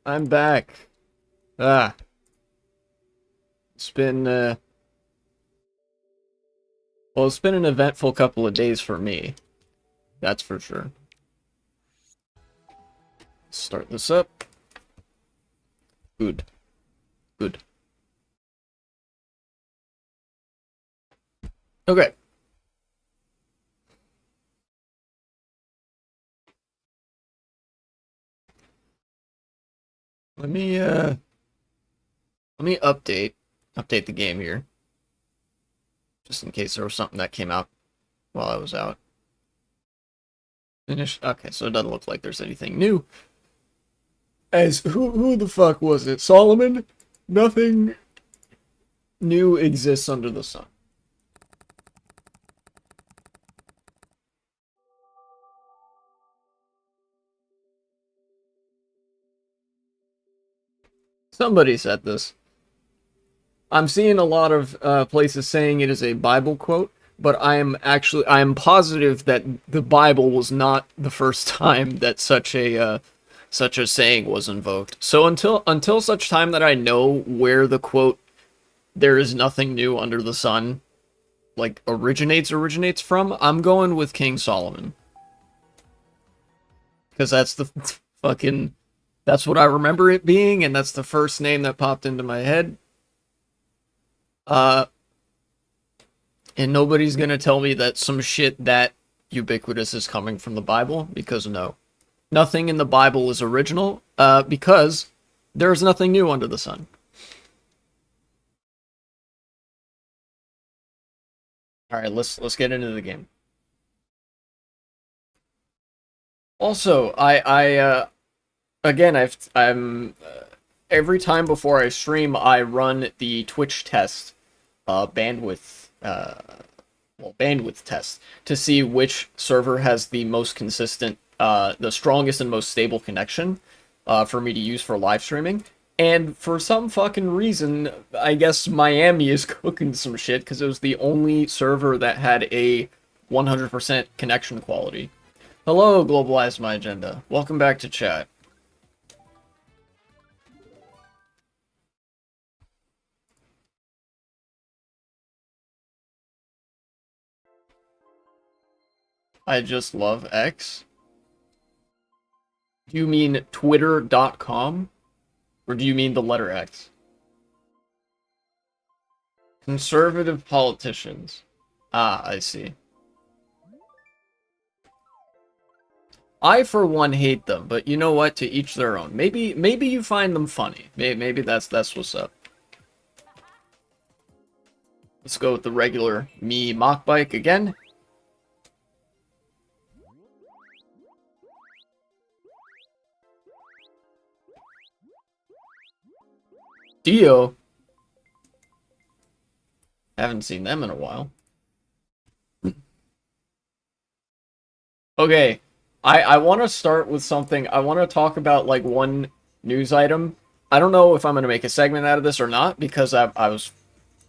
I'm back. Ah, it's been it's been an eventful couple of days for me. That's for sure. Start this up. Good. Good. Okay. Let me let me update the game here, just in case there was something that came out while I was out. Finish. Okay, so it doesn't look like there's anything new. As who the fuck was it? Solomon? Nothing new exists under the sun. Somebody said this. I'm seeing a lot of places saying it is a Bible quote, but I am positive that the Bible was not the first time that such a saying was invoked. So until such time that I know where the quote "there is nothing new under the sun" like originates from, I'm going with King Solomon, because that's the fucking that's what I remember it being, and that's the first name that popped into my head. Uh, And nobody's gonna tell me that some shit that ubiquitous is coming from the Bible, because no. Nothing in the Bible is original, because there's nothing new under the sun. Alright, let's get into the game. Also, again, I'm every time before I stream, I run the Twitch test, bandwidth, bandwidth test, to see which server has the most consistent, the strongest and most stable connection, for me to use for live streaming. And for some fucking reason, I guess Miami is cooking some shit, because it was the only server that had a 100% connection quality. Hello, Globalize My Agenda. Welcome back to chat. I just love X. Do you mean twitter.com? Or do you mean the letter X? Conservative politicians. Ah, I see. I, for one, hate them, but you know what? To each their own. Maybe you find them funny. Maybe that's what's up. Let's go with the regular me mock bike again. Dio. Haven't seen them in a while. Okay, I want to start with something. I want to talk about like one news item. I don't know if I'm going to make a segment out of this or not, because I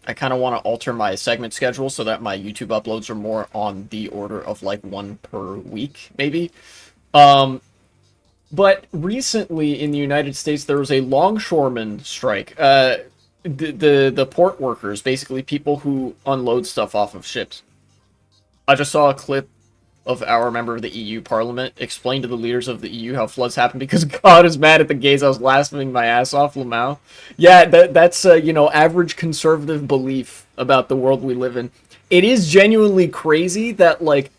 kind of want to alter my segment schedule so that my YouTube uploads are more on the order of like one per week, maybe. Um, but recently in the United States, there was a longshoreman strike. The port workers, basically people who unload stuff off of ships. I just saw a clip of our member of the EU Parliament explain to the leaders of the EU how floods happen because God is mad at the gays. I was laughing my ass off, Lamau. Yeah, that's average conservative belief about the world we live in. It is genuinely crazy that like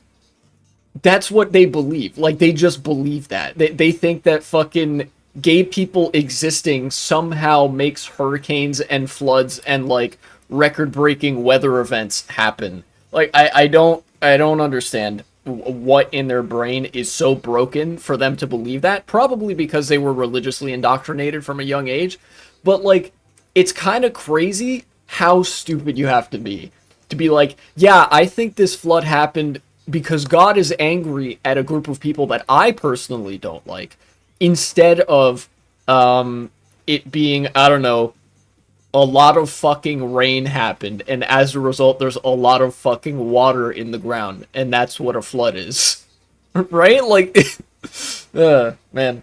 that's what they believe. Like they just believe that. They think that fucking gay people existing somehow makes hurricanes and floods and like record-breaking weather events happen. Like I don't understand what in their brain is so broken for them to believe that. Probably because they were religiously indoctrinated from a young age. But like it's kind of crazy how stupid you have to be like, yeah, I think this flood happened because God is angry at a group of people that I personally don't like, instead of it being, I don't know, a lot of fucking rain happened, and as a result, there's a lot of fucking water in the ground, and that's what a flood is. Right? Like, man.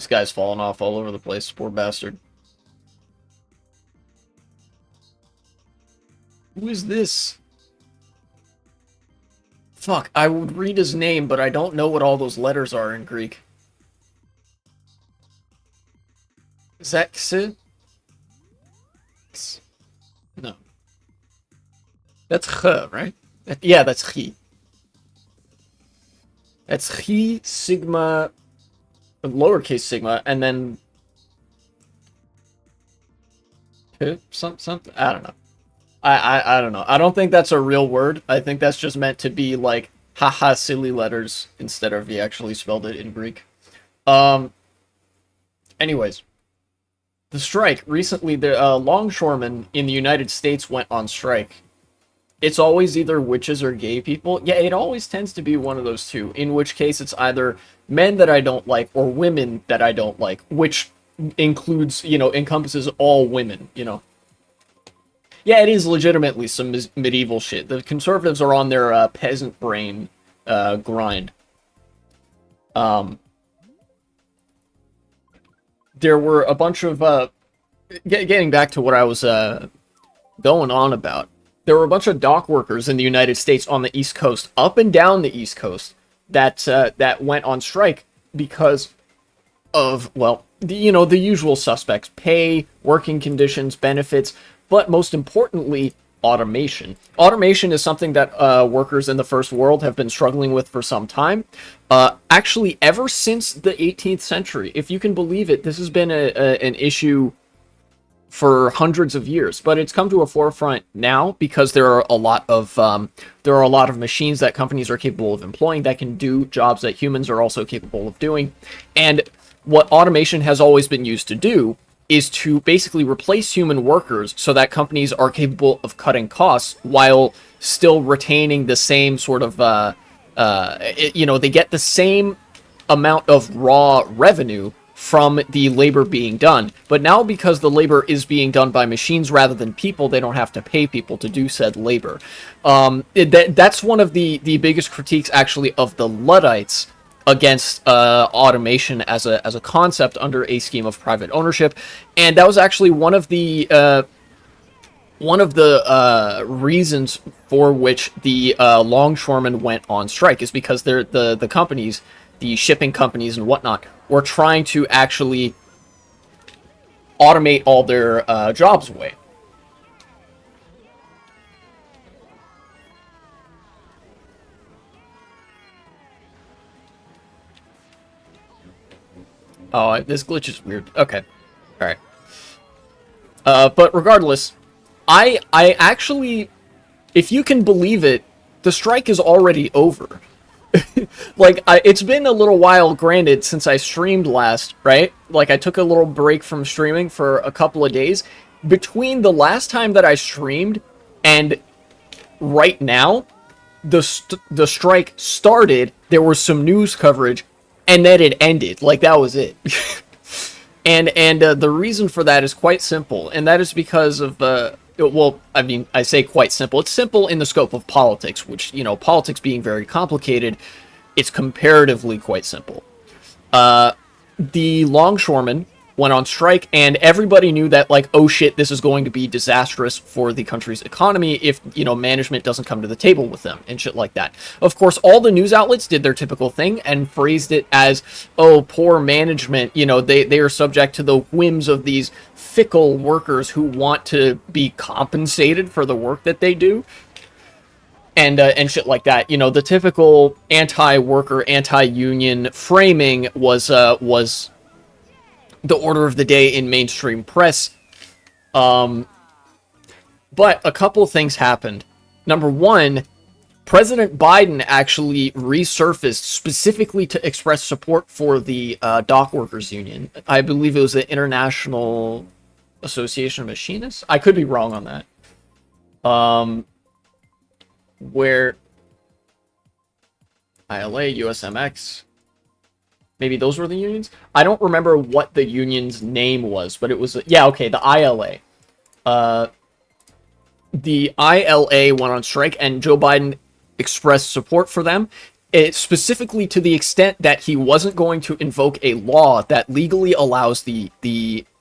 guy's falling off all over the place, poor bastard. Who is this? Fuck, I would read his name, but I don't know what all those letters are in Greek. Is that X? No. That's Ch, right? Yeah, that's Chi. That's Chi, Sigma, lowercase sigma, and then something. I don't know. I don't know. I don't think that's a real word. I think that's just meant to be like haha silly letters instead of he actually spelled it in Greek. Um. Anyways, the strike recently. The longshoremen in the United States went on strike. It's always either witches or gay people. Yeah, it always tends to be one of those two. In which case, it's either men that I don't like or women that I don't like, which includes, encompasses all women. Yeah, it is legitimately some medieval shit. The conservatives are on their peasant brain grind. There were a bunch of getting back to what I was going on about. There were a bunch of dock workers in the United States on the East Coast, up and down the East Coast, that went on strike because of, well, the usual suspects: pay, working conditions, benefits, but most importantly, automation. Automation is something that workers in the first world have been struggling with for some time. Actually, ever since the 18th century, if you can believe it, this has been an issue for hundreds of years, but it's come to a forefront now because there are a lot of machines that companies are capable of employing that can do jobs that humans are also capable of doing. And what automation has always been used to do is to basically replace human workers so that companies are capable of cutting costs while still retaining the same sort of they get the same amount of raw revenue from the labor being done. But now, because the labor is being done by machines rather than people, they don't have to pay people to do said labor. That's one of the biggest critiques, actually, of the Luddites against automation as a concept under a scheme of private ownership. And that was actually one of the reasons for which the longshoremen went on strike, is because the companies, the shipping companies and whatnot, were trying to actually automate all their jobs away. Oh, this glitch is weird. Okay. Alright. But regardless, I actually, if you can believe it, the strike is already over. Like, it's been a little while, granted, since I streamed last, right? Like, I took a little break from streaming for a couple of days. Between the last time that I streamed and right now, the strike started, there was some news coverage, and then it ended. Like, that was it. And the reason for that is quite simple, and that is because of, well, I mean, I say quite simple. It's simple in the scope of politics, which, politics being very complicated, it's comparatively quite simple. The longshoremen went on strike, and everybody knew that, like, oh shit, this is going to be disastrous for the country's economy if, management doesn't come to the table with them and shit like that. Of course, all the news outlets did their typical thing and phrased it as, oh, poor management, they are subject to the whims of these fickle workers who want to be compensated for the work that they do. And shit like that. The typical anti-worker, anti-union framing was the order of the day in mainstream press. But a couple of things happened. Number one, President Biden actually resurfaced specifically to express support for the dock workers union. I believe it was the International Association of Machinists. I could be wrong on that. Where ILA, USMX, maybe those were the unions? I don't remember what the union's name was, but it was, yeah, okay, the ILA. The ILA went on strike, and Joe Biden expressed support for them. specifically to the extent that he wasn't going to invoke a law that legally allows the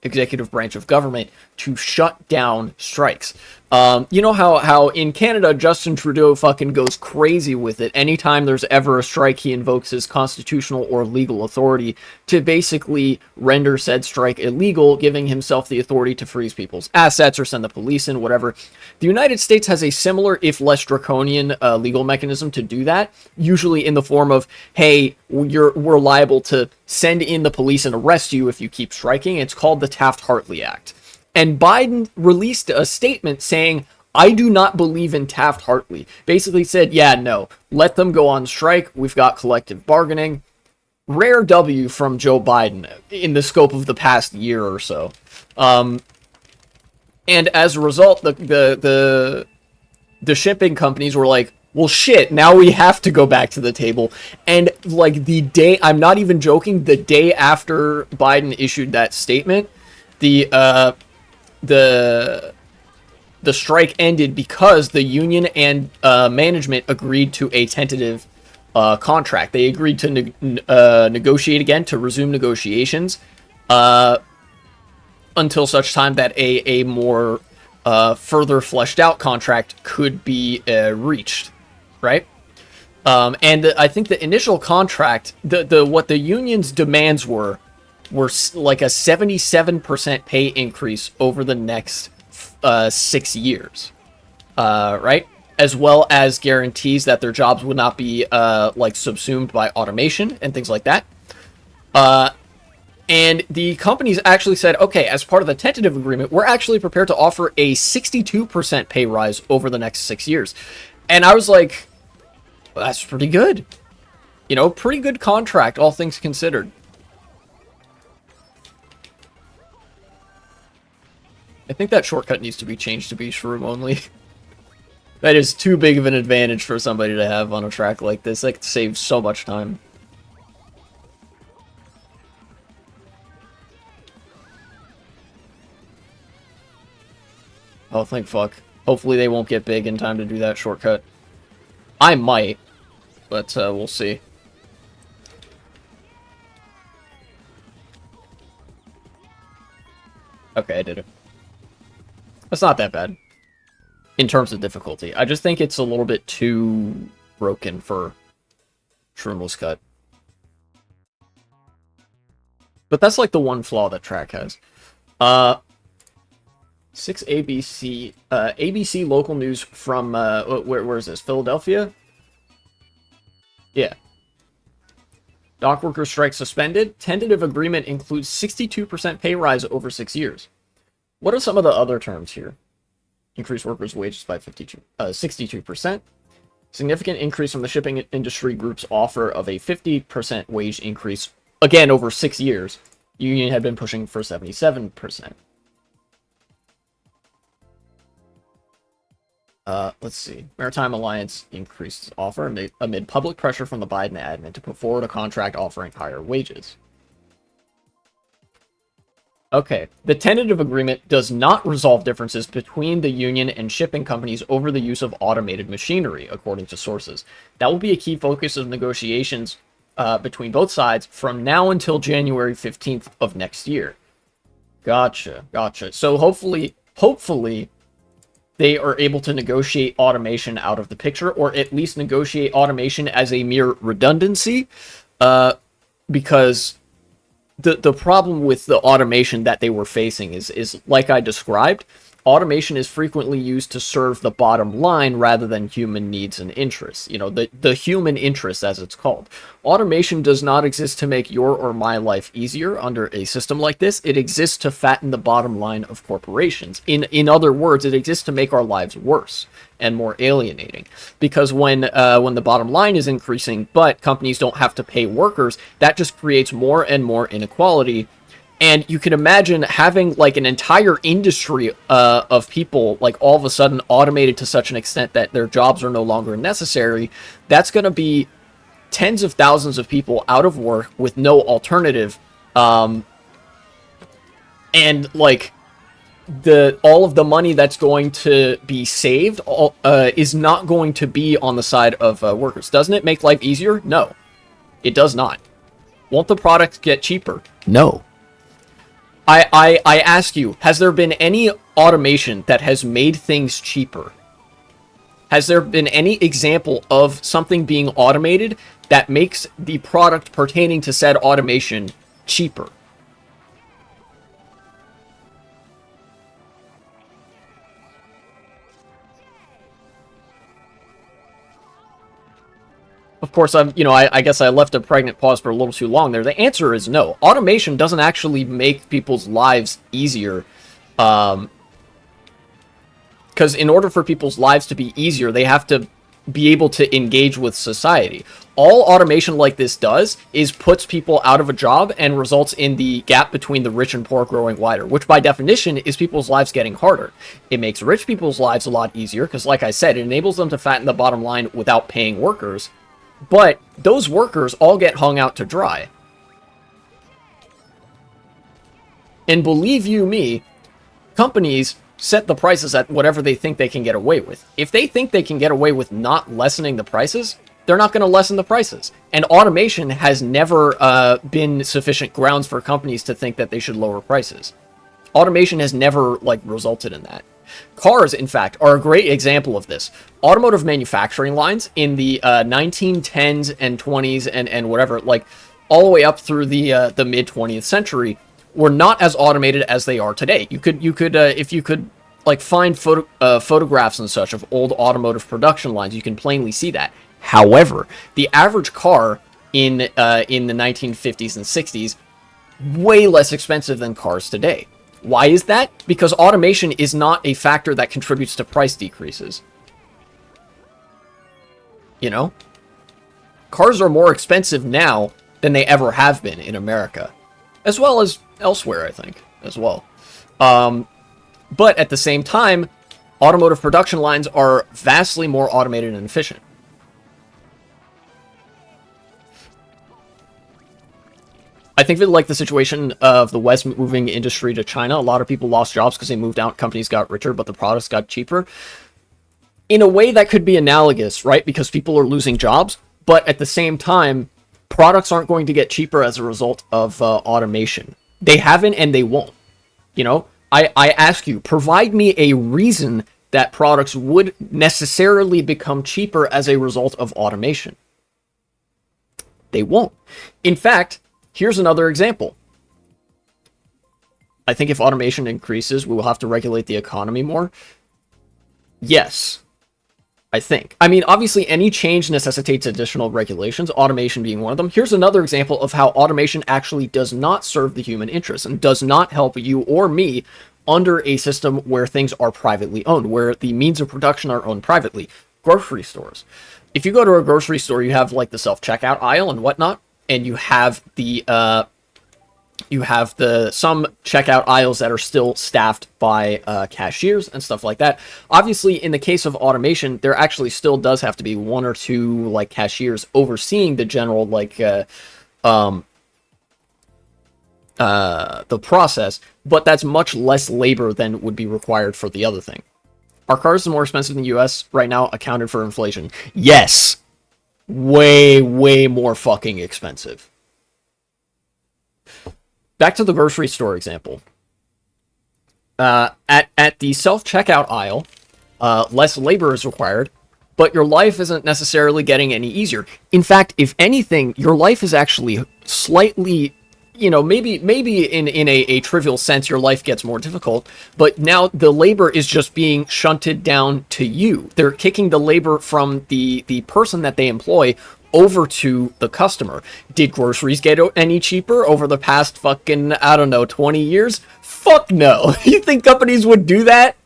executive branch of government to shut down strikes. You know how in Canada Justin Trudeau fucking goes crazy with it. Anytime there's ever a strike, he invokes his constitutional or legal authority to basically render said strike illegal, giving himself the authority to freeze people's assets or send the police in, whatever. The United States has a similar, if less draconian, legal mechanism to do that, usually in the form of, hey, we're liable to send in the police and arrest you if you keep striking. It's called the Taft-Hartley Act. And Biden released a statement saying, I do not believe in Taft-Hartley. Basically said, yeah, no, let them go on strike. We've got collective bargaining. Rare W from Joe Biden in the scope of the past year or so. And as a result, the shipping companies were like, well, shit, now we have to go back to the table. And like the day, I'm not even joking, the day after Biden issued that statement, the strike ended because the union and management agreed to a tentative contract. They agreed to negotiate again, to resume negotiations until such time that a more further fleshed out contract could be reached, right? And I think the initial contract, what the union's demands were like a 77% pay increase over the next 6 years, right? As well as guarantees that their jobs would not be like subsumed by automation and things like that. And the companies actually said, okay, as part of the tentative agreement, we're actually prepared to offer a 62% pay rise over the next 6 years. And I was like, well, that's pretty good. You know, pretty good contract, all things considered. I think that shortcut needs to be changed to be shroom only. That is too big of an advantage for somebody to have on a track like this. That could save so much time. Oh, thank fuck. Hopefully they won't get big in time to do that shortcut. I might, but we'll see. Okay, I did it. That's not that bad in terms of difficulty. I just think it's a little bit too broken for Shroomless Cut. But that's like the one flaw that track has. 6 ABC. ABC local news from, where is this? Philadelphia? Yeah. Dock workers strike suspended. Tentative agreement includes 62% pay rise over 6 years. What are some of the other terms here? Increase workers' wages by 62%. Significant increase from the shipping industry group's offer of a 50% wage increase, again, over 6 years. Union had been pushing for 77%. Let's see. Maritime Alliance increased its offer amid public pressure from the Biden admin to put forward a contract offering higher wages. Okay, the tentative agreement does not resolve differences between the union and shipping companies over the use of automated machinery, according to sources. That will be a key focus of negotiations between both sides from now until January 15th of next year. Gotcha. So hopefully, they are able to negotiate automation out of the picture, or at least negotiate automation as a mere redundancy, because the problem with the automation that they were facing is like I described, automation is frequently used to serve the bottom line rather than human needs and interests. You know, the human interest, as it's called. Automation does not exist to make your or my life easier under a system like this. It exists to fatten the bottom line of corporations. In other words, it exists to make our lives worse and more alienating. Because when the bottom line is increasing, but companies don't have to pay workers, that just creates more and more inequality. And you can imagine having like an entire industry of people like all of a sudden automated to such an extent that their jobs are no longer necessary. That's going to be tens of thousands of people out of work with no alternative. And like the all of the money that's going to be saved is not going to be on the side of workers. Doesn't it make life easier? No, it does not. Won't the product get cheaper? No. I ask you, has there been any automation that has made things cheaper? Has there been any example of something being automated that makes the product pertaining to said automation cheaper? Of course, I guess I left a pregnant pause for a little too long there. The answer is no. Automation doesn't actually make people's lives easier. Because in order for people's lives to be easier, they have to be able to engage with society. All automation like this does is puts people out of a job and results in the gap between the rich and poor growing wider, which by definition is people's lives getting harder. It makes rich people's lives a lot easier because, like I said, it enables them to fatten the bottom line without paying workers. But those workers all get hung out to dry. And believe you me, companies set the prices at whatever they think they can get away with. If they think they can get away with not lessening the prices, they're not going to lessen the prices. And automation has never been sufficient grounds for companies to think that they should lower prices. Automation has never, resulted in that. Cars, in fact, are a great example of this. Automotive manufacturing lines in the 1910s and 20s and whatever, all the way up through the mid 20th century, were not as automated as they are today. You could if you could find photographs and such of old automotive production lines, you can plainly see that. However, the average car in the 1950s and 60s way less expensive than cars today. Why is that? Because automation is not a factor that contributes to price decreases. You know? Cars are more expensive now than they ever have been in America. As well as elsewhere, I think, as well. But at the same time, automotive production lines are vastly more automated and efficient. I think that, the situation of the West moving industry to China, a lot of people lost jobs because they moved out, companies got richer, but the products got cheaper. In a way, that could be analogous, right? Because people are losing jobs, but at the same time, products aren't going to get cheaper as a result of automation. They haven't, and they won't. You know, I ask you, provide me a reason that products would necessarily become cheaper as a result of automation. They won't. In fact, here's another example. I think if automation increases, we will have to regulate the economy more. Yes, I think. I mean, obviously, any change necessitates additional regulations, automation being one of them. Here's another example of how automation actually does not serve the human interest and does not help you or me under a system where things are privately owned, where the means of production are owned privately. Grocery stores. If you go to a grocery store, you have, the self-checkout aisle and whatnot, and you have the some checkout aisles that are still staffed by cashiers and stuff like that. Obviously, in the case of automation, there actually still does have to be one or two cashiers overseeing the general the process, but that's much less labor than would be required for the other thing. Are cars more expensive in the US right now, accounted for inflation? Yes. Way, way more fucking expensive. Back to the grocery store example. At the self-checkout aisle, less labor is required, but your life isn't necessarily getting any easier. In fact, if anything, your life is actually slightly, maybe in a trivial sense, your life gets more difficult, but now the labor is just being shunted down to you. They're kicking the labor from the person that they employ over to the customer. Did groceries get any cheaper over the past 20 years? Fuck no. You think companies would do that?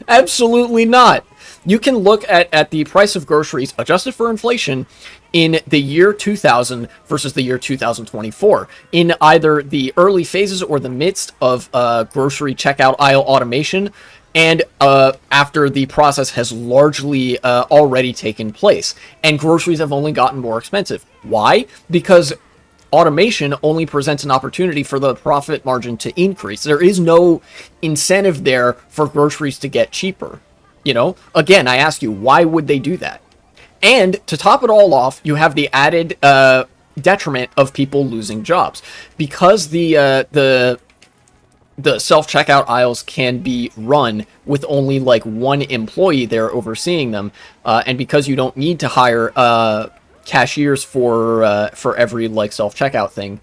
Absolutely not. You can look at the price of groceries adjusted for inflation in the year 2000 versus the year 2024 in either the early phases or the midst of grocery checkout aisle automation, and after the process has largely already taken place, and groceries have only gotten more expensive. Why? Because Automation only presents an opportunity for the profit margin to increase. There is no incentive there for groceries to get cheaper. You know, again, I ask you, why would they do that? And to top it all off, you have the added detriment of people losing jobs, because the self-checkout aisles can be run with only like one employee there overseeing them, and because you don't need to hire cashiers for every like self-checkout thing,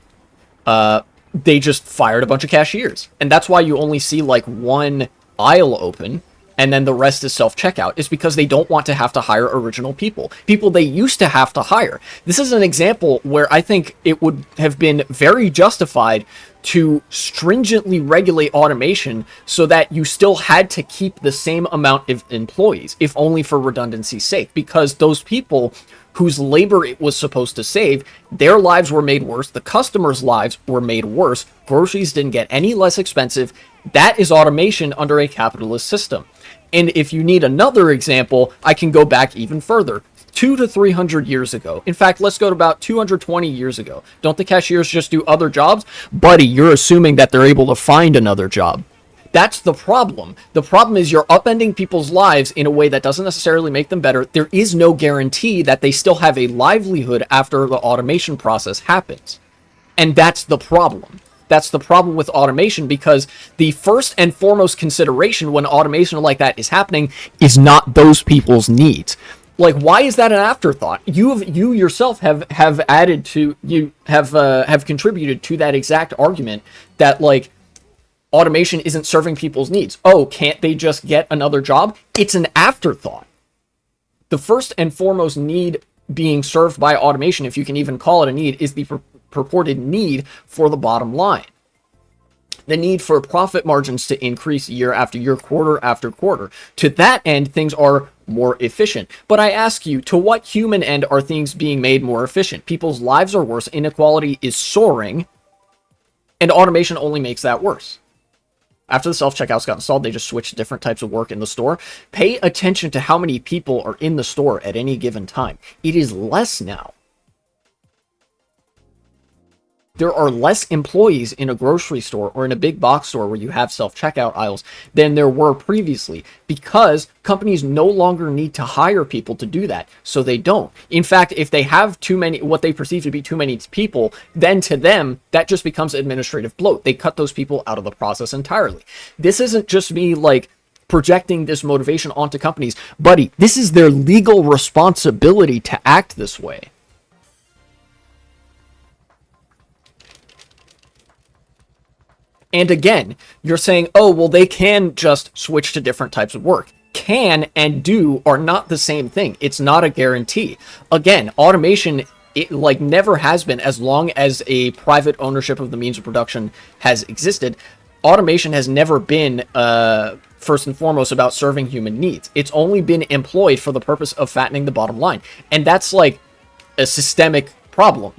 they just fired a bunch of cashiers, and that's why you only see like one aisle open and then the rest is self-checkout, is because they don't want to have to hire original people they used to have to hire. This is an example where I think it would have been very justified to stringently regulate automation so that you still had to keep the same amount of employees, if only for redundancy's sake, because those people whose labor it was supposed to save, their lives were made worse, the customers' lives were made worse, groceries didn't get any less expensive. That is automation under a capitalist system. And if you need another example, I can go back even further. 200 to 300 years ago. In fact, let's go to about 220 years ago. Don't the cashiers just do other jobs? Buddy, you're assuming that they're able to find another job. That's the problem. The problem is you're upending people's lives in a way that doesn't necessarily make them better. There is no guarantee that they still have a livelihood after the automation process happens. And that's the problem. That's the problem with automation, because the first and foremost consideration when automation like that is happening is not those people's needs. Like, why is that an afterthought? You yourself have added to, you have contributed to that exact argument that like automation isn't serving people's needs. Oh, can't they just get another job? It's an afterthought. The first and foremost need being served by automation, if you can even call it a need, is the purported need for the bottom line. The need for profit margins to increase year after year, quarter after quarter. To that end, things are more efficient. But I ask you, to what human end are things being made more efficient? People's lives are worse, inequality is soaring, and automation only makes that worse. After the self-checkouts got installed, they just switched to different types of work in the store. Pay attention to how many people are in the store at any given time. It is less now. There are less employees in a grocery store or in a big box store where you have self-checkout aisles than there were previously, because companies no longer need to hire people to do that, so they don't. In fact, if they have too many, what they perceive to be too many people, then to them, that just becomes administrative bloat. They cut those people out of the process entirely. This isn't just me, like, projecting this motivation onto companies. Buddy, this is their legal responsibility to act this way. And again, you're saying, oh, well, they can just switch to different types of work. Can and do are not the same thing. It's not a guarantee. Again, automation, it like never has been, as long as a private ownership of the means of production has existed. Automation has never been, first and foremost, about serving human needs. It's only been employed for the purpose of fattening the bottom line. And that's like a systemic problem.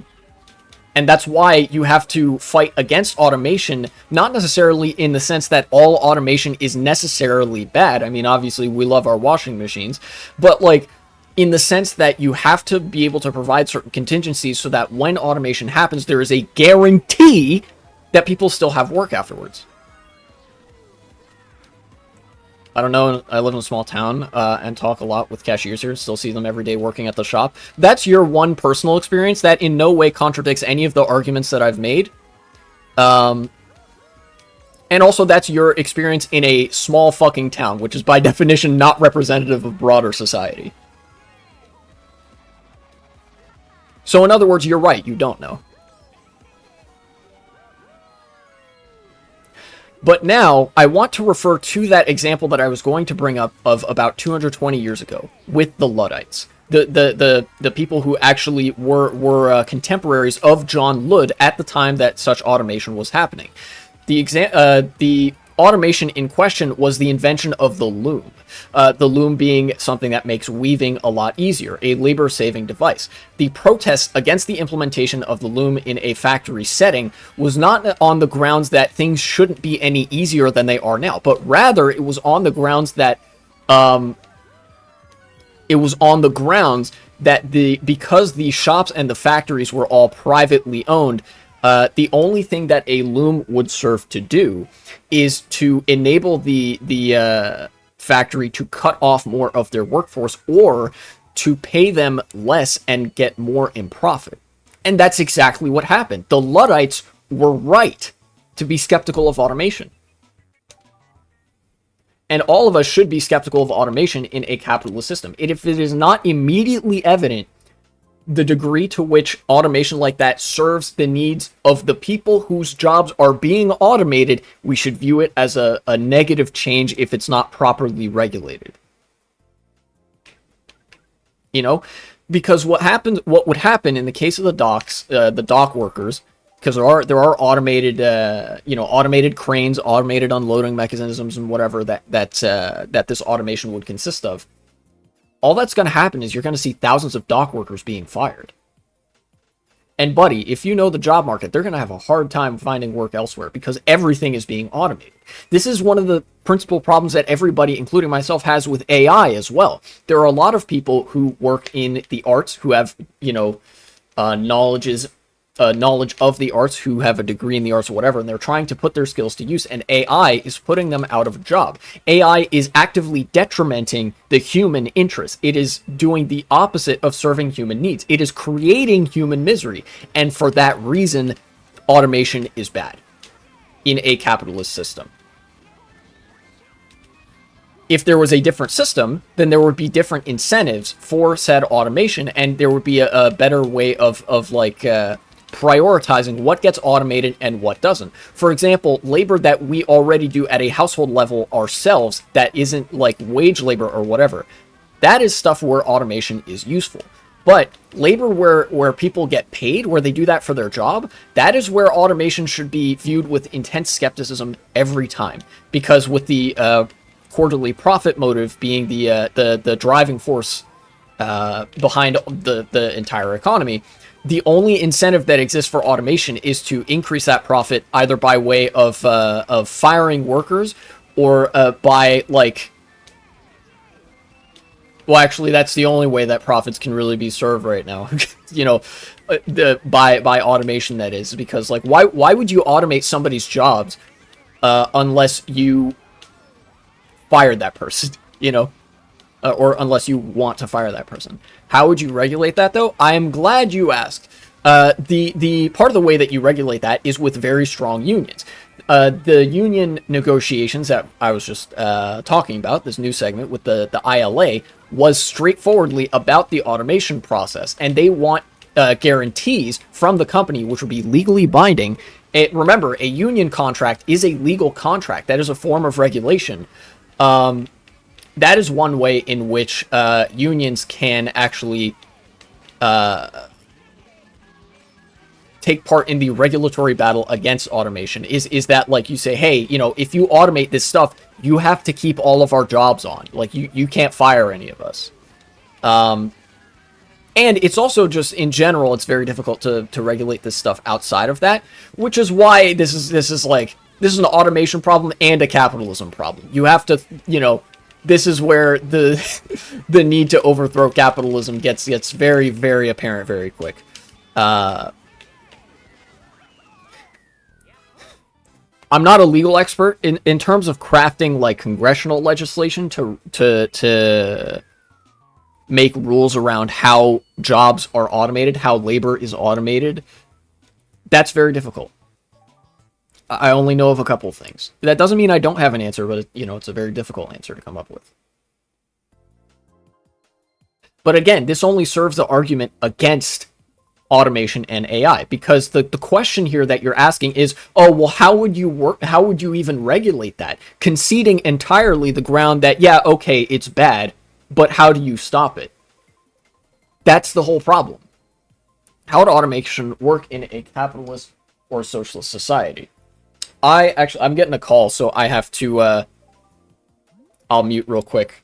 And that's why you have to fight against automation, not necessarily in the sense that all automation is necessarily bad. I mean, obviously, we love our washing machines, but like in the sense that you have to be able to provide certain contingencies so that when automation happens, there is a guarantee that people still have work afterwards. I don't know, I live in a small town and talk a lot with cashiers here, still see them every day working at the shop. That's your one personal experience. That in no way contradicts any of the arguments that I've made. And also that's your experience in a small fucking town, which is by definition not representative of broader society. So in other words, you're right, you don't know. But now, I want to refer to that example that I was going to bring up of about 220 years ago, with the Luddites. The people who actually were contemporaries of John Ludd at the time that such automation was happening. The automation in question was the invention of the loom. The loom being something that makes weaving a lot easier, a labor-saving device. The protest against the implementation of the loom in a factory setting was not on the grounds that things shouldn't be any easier than they are now, but rather it was on the grounds that that because the shops and the factories were all privately owned, the only thing that a loom would serve to do is to enable the factory to cut off more of their workforce, or to pay them less and get more in profit. And that's exactly what happened. The Luddites were right to be skeptical of automation. And all of us should be skeptical of automation in a capitalist system. And if it is not immediately evident the degree to which automation like that serves the needs of the people whose jobs are being automated, we should view it as a negative change if it's not properly regulated. You know, because what would happen in the case of the docks, the dock workers, because there are automated automated cranes, automated unloading mechanisms, and whatever that this automation would consist of. All that's going to happen is you're going to see thousands of dock workers being fired. And buddy, if you know the job market, they're going to have a hard time finding work elsewhere because everything is being automated. This is one of the principal problems that everybody, including myself, has with AI as well. There are a lot of people who work in the arts who have, knowledge of the arts, who have a degree in the arts or whatever, and they're trying to put their skills to use, and AI is putting them out of a job. AI is actively detrimenting the human interest. It is doing the opposite of serving human needs. It is creating human misery, and for that reason, automation is bad in a capitalist system. If there was a different system, then there would be different incentives for said automation, and there would be a better way of prioritizing what gets automated and what doesn't. For example, labor that we already do at a household level ourselves that isn't like wage labor or whatever, that is stuff where automation is useful. But labor where people get paid, where they do that for their job, that is where automation should be viewed with intense skepticism every time. Because with the quarterly profit motive being the driving force behind the entire economy, the only incentive that exists for automation is to increase that profit either by way of firing workers or by like. Well, actually, that's the only way that profits can really be served right now. By automation, that is, because like why would you automate somebody's jobs unless you fired that person? Or unless you want to fire that person. How would you regulate that, though? I am glad you asked. The part of the way that you regulate that is with very strong unions. The union negotiations that I was just talking about, this new segment with the ILA, was straightforwardly about the automation process, and they want guarantees from the company, which would be legally binding. Remember, a union contract is a legal contract. That is a form of regulation. That is one way in which unions can actually take part in the regulatory battle against automation. Is that, like, you say, hey, if you automate this stuff, you have to keep all of our jobs on. Like, you can't fire any of us. And it's also just, in general, it's very difficult to regulate this stuff outside of that, which is why this is an automation problem and a capitalism problem. You have to, this is where the need to overthrow capitalism gets very, very apparent very quick. I'm not a legal expert in terms of crafting like congressional legislation to make rules around how jobs are automated, how labor is automated. That's very difficult. I only know of a couple of things. That doesn't mean I don't have an answer, but it's a very difficult answer to come up with. But again, this only serves the argument against automation and AI, because the question here that you're asking is, oh, well, how would you even regulate that? Conceding entirely the ground that, yeah, okay, it's bad, but how do you stop it? That's the whole problem. How would automation work in a capitalist or socialist society? I'm getting a call, so I have to, I'll mute real quick.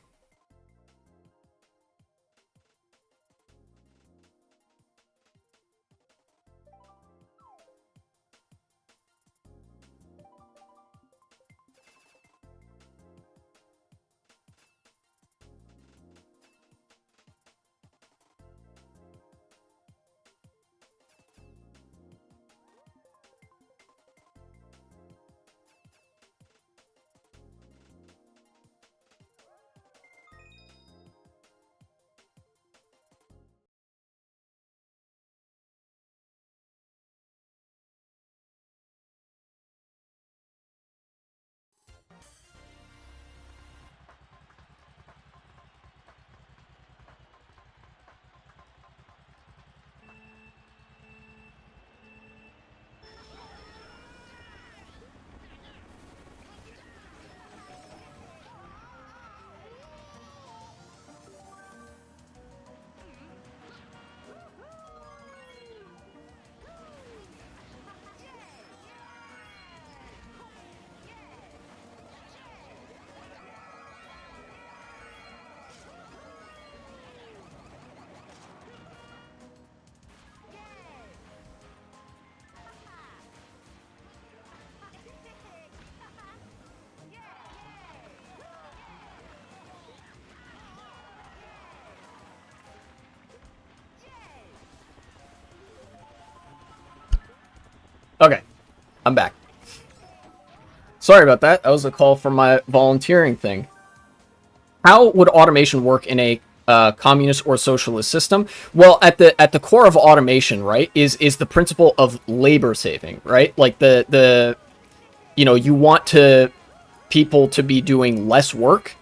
I'm back. Sorry about that. That was a call from my volunteering thing. How would automation work in a communist or socialist system? Well, at the core of automation, right, is the principle of labor saving, right? Like the you want people to be doing less work.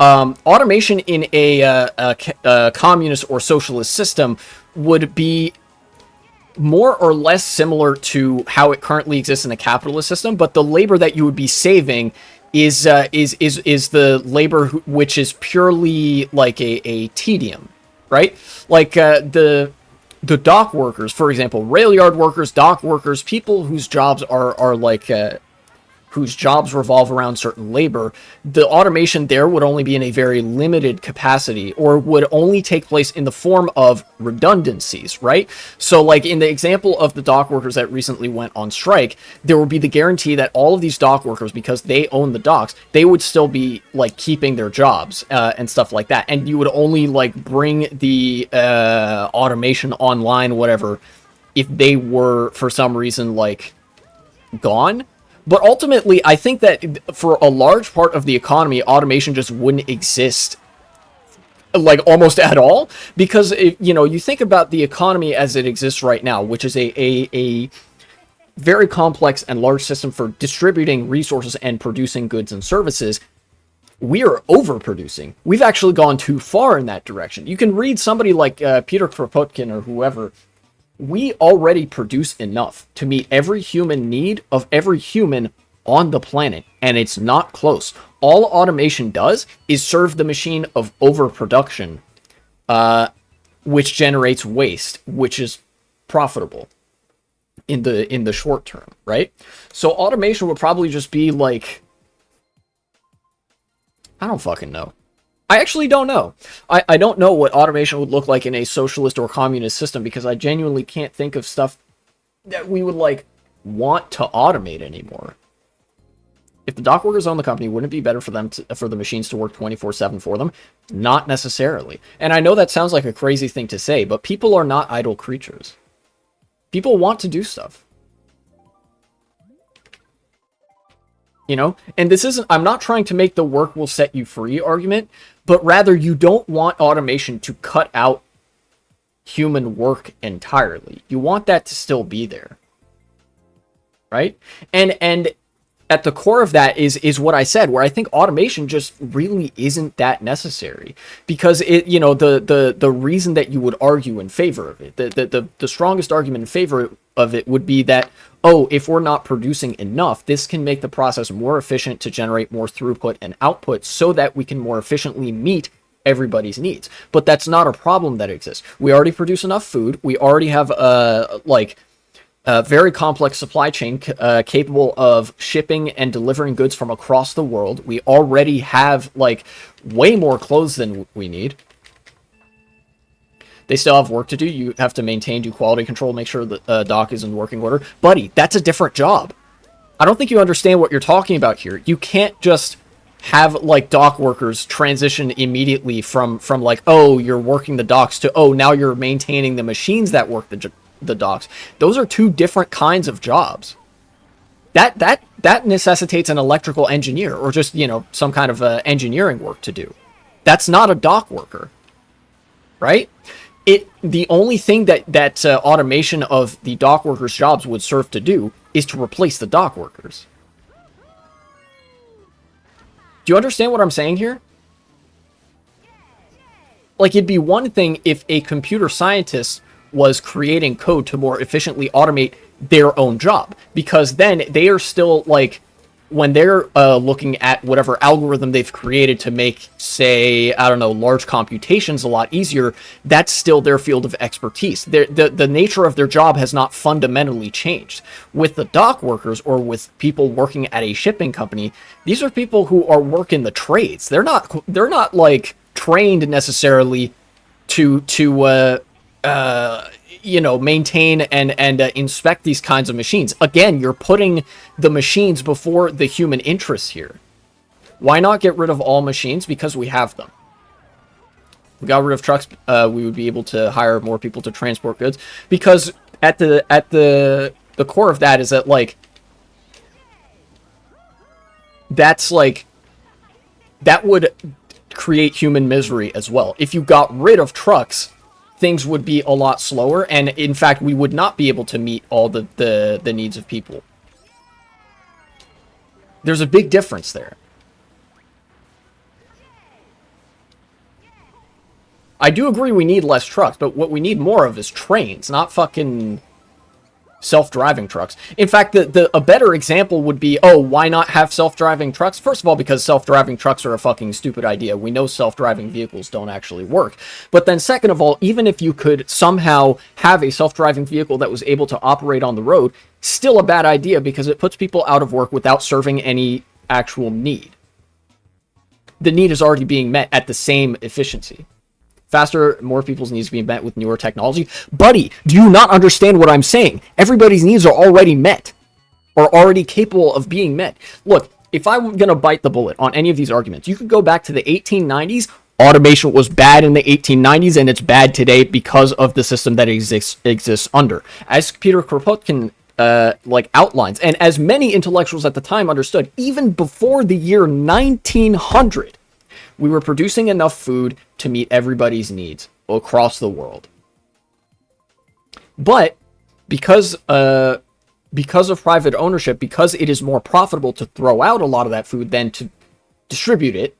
Automation in a communist or socialist system would be more or less similar to how it currently exists in a capitalist system, but the labor that you would be saving is the labor which is purely like a tedium, right? Like the dock workers, for example, rail yard workers, dock workers, people whose jobs are like whose jobs revolve around certain labor, the automation there would only be in a very limited capacity, or would only take place in the form of redundancies, right? So like in the example of the dock workers that recently went on strike, there would be the guarantee that all of these dock workers, because they own the docks, they would still be like keeping their jobs and stuff like that. And you would only like bring the automation online, whatever, if they were for some reason like gone. But ultimately, I think that for a large part of the economy, automation just wouldn't exist, like, almost at all. Because, you think about the economy as it exists right now, which is a very complex and large system for distributing resources and producing goods and services. We are overproducing. We've actually gone too far in that direction. You can read somebody like Peter Kropotkin or whoever. We already produce enough to meet every human need of every human on the planet, and it's not close. All automation does is serve the machine of overproduction, which generates waste, which is profitable in the short term, right? So automation would probably just be like, I don't fucking know. I actually don't know. I don't know what automation would look like in a socialist or communist system, because I genuinely can't think of stuff that we would, like, want to automate anymore. If the dock workers own the company, wouldn't it be better for them for the machines to work 24/7 for them? Not necessarily. And I know that sounds like a crazy thing to say, but people are not idle creatures. People want to do stuff. And this isn't, I'm not trying to make the work will set you free argument, but rather you don't want automation to cut out human work entirely. You want that to still be there, right? And at the core of that is what I said, where I think automation just really isn't that necessary, because it, the reason that you would argue in favor of it, the strongest argument in favor of it would be that, oh, if we're not producing enough, this can make the process more efficient to generate more throughput and output so that we can more efficiently meet everybody's needs. But that's not a problem that exists. We already produce enough food. We already have a very complex supply chain capable of shipping and delivering goods from across the world. We already have like way more clothes than we need. They still have work to do. You have to maintain, do quality control, make sure the dock is in working order. Buddy, that's a different job. I don't think you understand what you're talking about here. You can't just have like dock workers transition immediately from like, oh, you're working the docks to, oh, now you're maintaining the machines that work the docks. Those are two different kinds of jobs. That necessitates an electrical engineer or just, some kind of engineering work to do. That's not a dock worker, right? The only thing that automation of the dock workers' jobs would serve to do is to replace the dock workers. Do you understand what I'm saying here? Like, it'd be one thing if a computer scientist was creating code to more efficiently automate their own job, because then they are still, like, when they're looking at whatever algorithm they've created to make, say, I don't know, large computations a lot easier, that's still their field of expertise. The nature of their job has not fundamentally changed. With the dock workers or with people working at a shipping company, these are people who are working the trades. They're not like trained necessarily to maintain and inspect these kinds of machines. Again, you're putting the machines before the human interests here. Why not get rid of all machines? Because we have them. If we got rid of trucks, we would be able to hire more people to transport goods. Because at the core of that is that, like, that's like, that would create human misery as well. If you got rid of trucks, things would be a lot slower, and in fact, we would not be able to meet all the needs of people. There's a big difference there. I do agree we need less trucks, but what we need more of is trains, not fucking self-driving trucks. In fact, a better example would be, oh, why not have self-driving trucks? First of all, because self-driving trucks are a fucking stupid idea. We know self-driving vehicles don't actually work. But then second of all, even if you could somehow have a self-driving vehicle that was able to operate on the road, still a bad idea because it puts people out of work without serving any actual need. The need is already being met at the same efficiency. Faster, more people's needs being met with newer technology. Buddy, do you not understand what I'm saying? Everybody's needs are already met, or already capable of being met. Look, if I'm going to bite the bullet on any of these arguments, you could go back to the 1890s. Automation was bad in the 1890s, and it's bad today because of the system that exists under. As Peter Kropotkin outlines, and as many intellectuals at the time understood, even before the year 1900, we were producing enough food to meet everybody's needs across the world. But because of private ownership, because it is more profitable to throw out a lot of that food than to distribute it,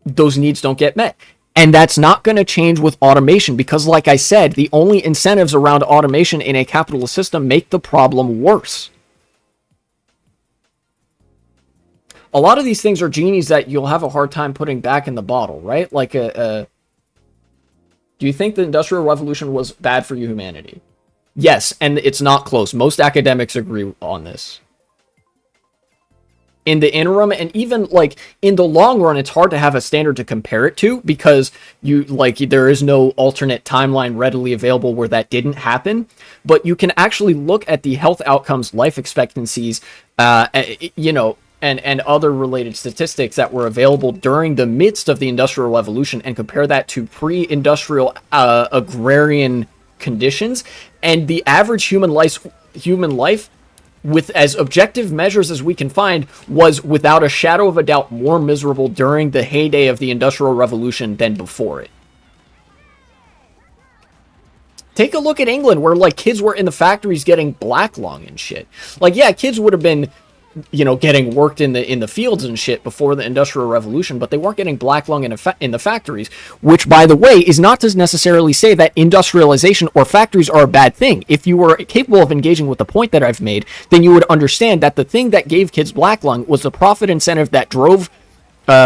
those needs don't get met. And that's not going to change with automation because, like I said, the only incentives around automation in a capitalist system make the problem worse. A lot of these things are genies that you'll have a hard time putting back in the bottle, right? Like, do you think the Industrial Revolution was bad for humanity? Yes, and it's not close. Most academics agree on this. In the interim, and even, like, in the long run, it's hard to have a standard to compare it to because there is no alternate timeline readily available where that didn't happen. But you can actually look at the health outcomes, life expectancies, and other related statistics that were available during the midst of the Industrial Revolution and compare that to pre-industrial agrarian conditions, and the average human life, with as objective measures as we can find, was without a shadow of a doubt more miserable during the heyday of the Industrial Revolution than before it. Take a look at England, where, like, kids were in the factories getting black lung and shit. Like, yeah, kids would have been, getting worked in the fields and shit before the Industrial Revolution, but they weren't getting black lung in the factories, which, by the way, is not to necessarily say that industrialization or factories are a bad thing. If you were capable of engaging with the point that I've made, then you would understand that the thing that gave kids black lung was the profit incentive that drove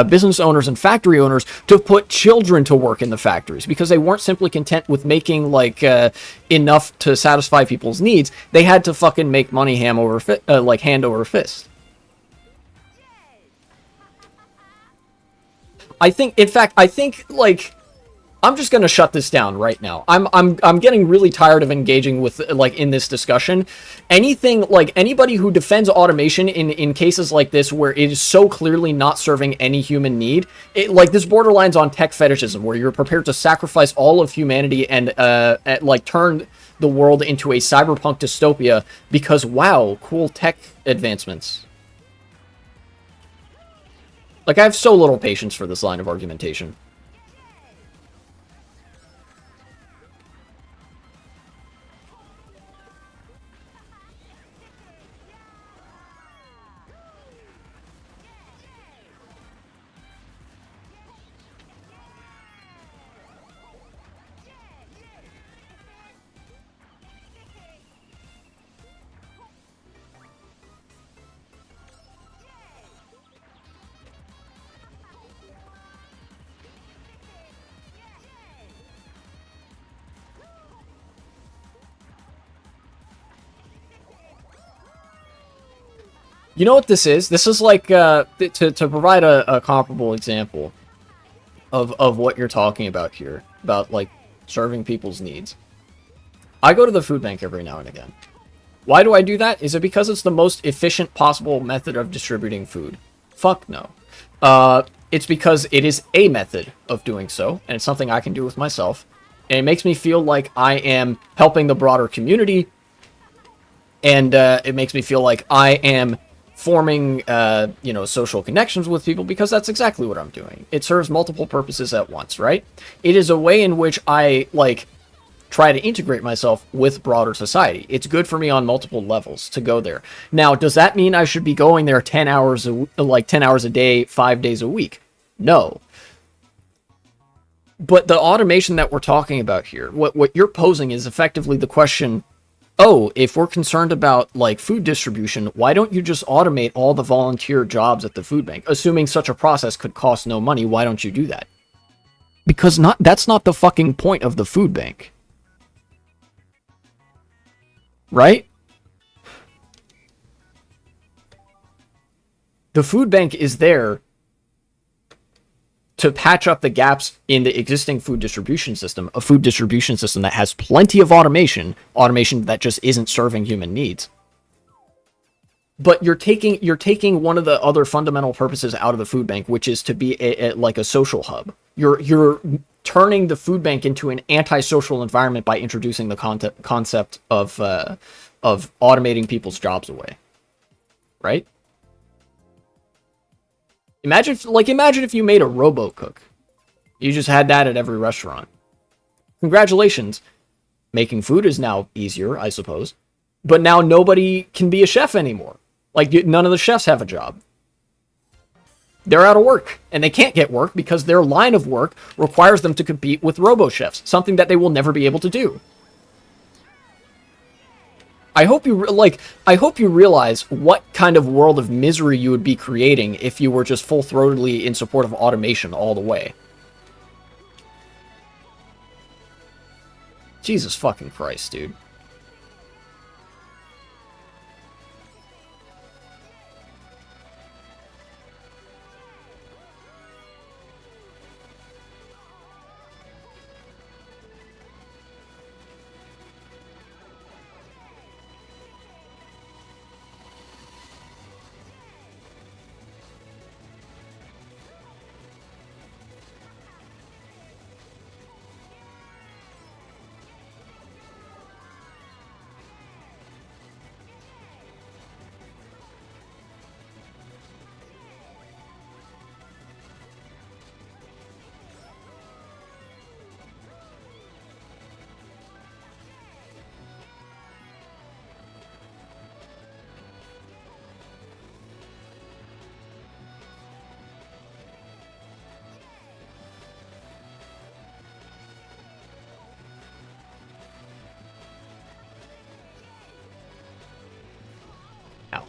business owners and factory owners to put children to work in the factories, because they weren't simply content with making enough to satisfy people's needs. They had to fucking make money hand over fist. I think I'm just gonna shut this down right now. I'm getting really tired of engaging with in this discussion. Anybody who defends automation in cases like this where it is so clearly not serving any human need, this borderlines on tech fetishism, where you're prepared to sacrifice all of humanity and turn the world into a cyberpunk dystopia because, wow, cool tech advancements. I have so little patience for this line of argumentation. You know what this is? This is to provide a comparable example of what you're talking about here, about serving people's needs. I go to the food bank every now and again. Why do I do that? Is it because it's the most efficient possible method of distributing food? Fuck no. It's because it is a method of doing so, and it's something I can do with myself. And it makes me feel like I am helping the broader community, and it makes me feel like I am forming, you know, social connections with people, because that's exactly what I'm doing. It serves multiple purposes at once, right? It is a way in which I, like, try to integrate myself with broader society. It's good for me on multiple levels to go there. Now, does that mean I should be going there 10 hours, like 10 hours a day, 5 days a week? No. But the automation that we're talking about here, what you're posing is effectively the question, oh, if we're concerned about like food distribution, why don't you just automate all the volunteer jobs at the food bank? Assuming such a process could cost no money, why don't you do that? Because that's not the fucking point of the food bank. Right? The food bank is there to patch up the gaps in the existing food distribution system, a food distribution system that has plenty of automation that just isn't serving human needs. But you're taking one of the other fundamental purposes out of the food bank, which is to be like a social hub. You're turning the food bank into an antisocial environment by introducing the concept of automating people's jobs away, right? Imagine if you made a robo cook. You just had that at every restaurant. Congratulations. Making food is now easier, I suppose. But now nobody can be a chef anymore. Like, none of the chefs have a job. They're out of work, and they can't get work because their line of work requires them to compete with robo chefs, something that they will never be able to do. I hope you realize what kind of world of misery you would be creating if you were just full-throatedly in support of automation all the way. Jesus fucking Christ, dude. Ow.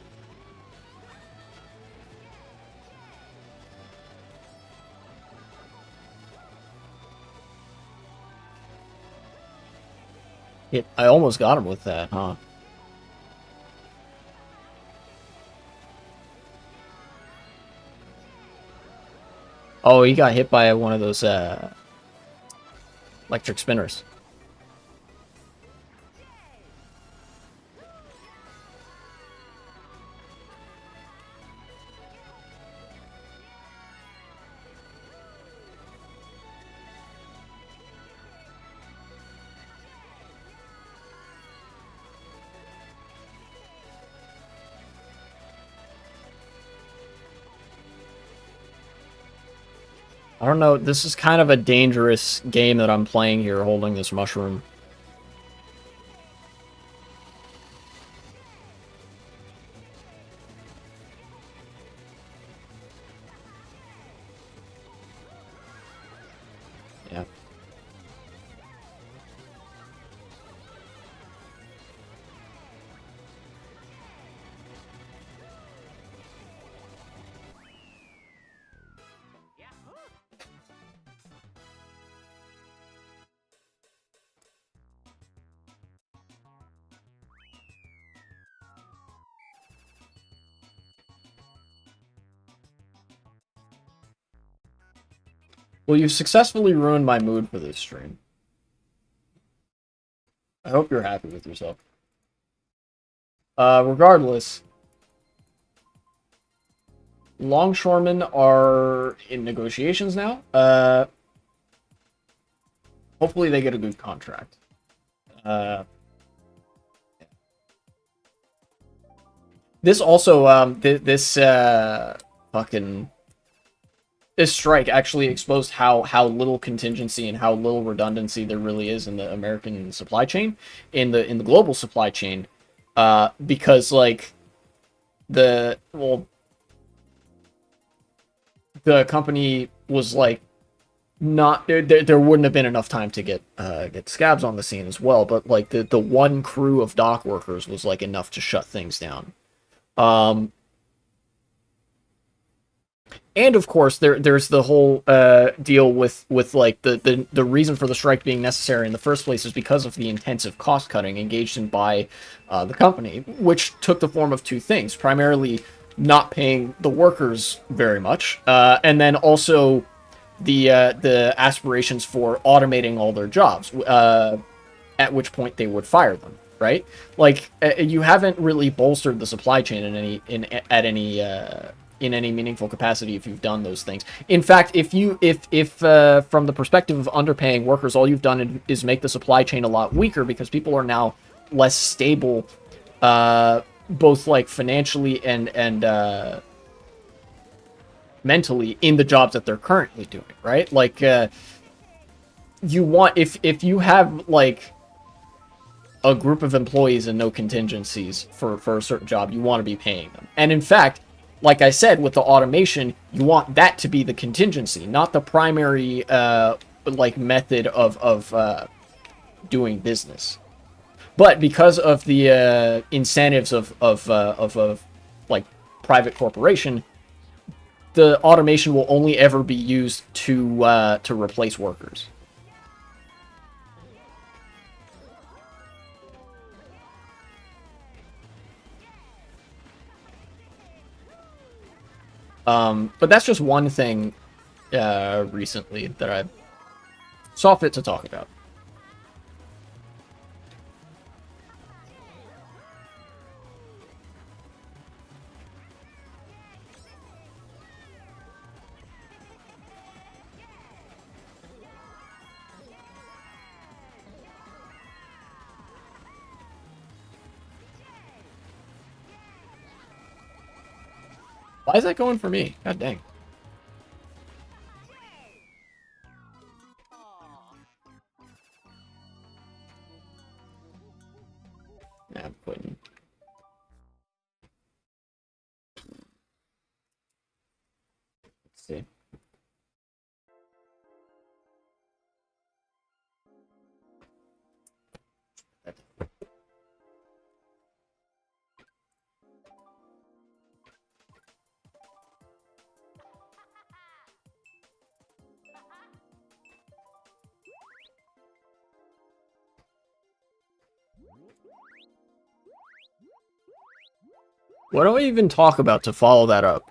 I almost got him with that, huh? Oh, he got hit by one of those electric spinners. I don't know, this is kind of a dangerous game that I'm playing here, holding this mushroom. Yeah. Well, you successfully ruined my mood for this stream. I hope you're happy with yourself. Regardless, longshoremen are in negotiations now. Hopefully they get a good contract. this also this fucking this strike actually exposed how little contingency and how little redundancy there really is in the American supply chain, in the global supply chain, because like the company was like not there wouldn't have been enough time to get scabs on the scene as well, but like the one crew of dock workers was like enough to shut things down. Um, and of course there's the whole deal with like the reason for the strike being necessary in the first place is because of the intensive cost cutting engaged in by the company, which took the form of two things: primarily not paying the workers very much, and then also the aspirations for automating all their jobs, at which point they would fire them. Right? Like you haven't really bolstered the supply chain in any meaningful capacity if you've done those things. In fact, if from the perspective of underpaying workers, all you've done is make the supply chain a lot weaker because people are now less stable, both like financially and mentally in the jobs that they're currently doing, right? Like you want if you have like a group of employees and no contingencies for a certain job, you want to be paying them. And in fact, like I said, with the automation, you want that to be the contingency, not the primary like method of doing business. But because of the incentives of like private corporation, the automation will only ever be used to replace workers. But that's just one thing recently that I saw fit to talk about. Why is that going for me? God dang. Yeah, I'm quitting. Let's see. What do I even talk about to follow that up?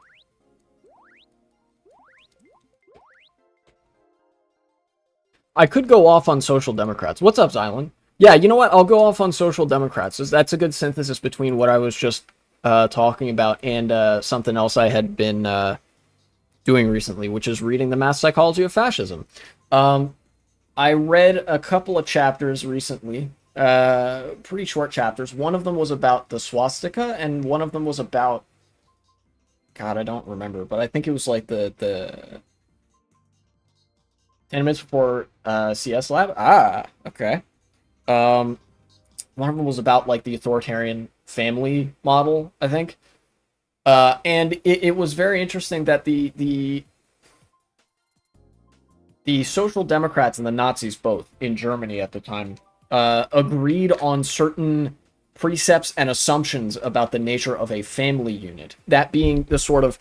I could go off on social democrats. What's up, Zylan? Yeah, you know what? I'll go off on social democrats. That's a good synthesis between what I was just talking about and something else I had been doing recently, which is reading The Mass Psychology of Fascism. I read a couple of chapters recently, pretty short chapters. One of them was about the swastika, and one of them was about, God, I don't remember, but I think it was like the 10 minutes before CS Lab. Ah, okay. Um, One of them was about like the authoritarian family model, I think. And it was very interesting that the Social Democrats and the Nazis, both in Germany at the time, agreed on certain precepts and assumptions about the nature of a family unit. That being the sort of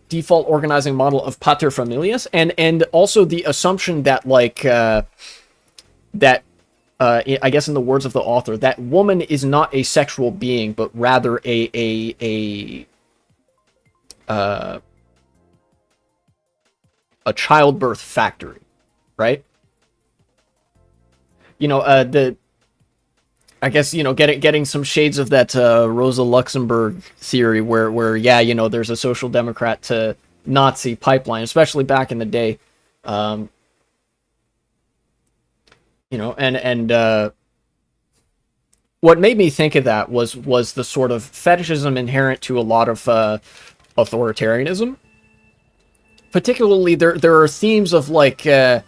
default organizing model of paterfamilias, and also the assumption that like that I guess in the words of the author, that woman is not a sexual being, but rather a childbirth factory, right? You know, the I guess, you know, getting some shades of that Rosa Luxemburg theory, where yeah, you know, there's a social democrat to Nazi pipeline, especially back in the day. Um, you know, and what made me think of that was the sort of fetishism inherent to a lot of authoritarianism. Particularly, there are themes of like at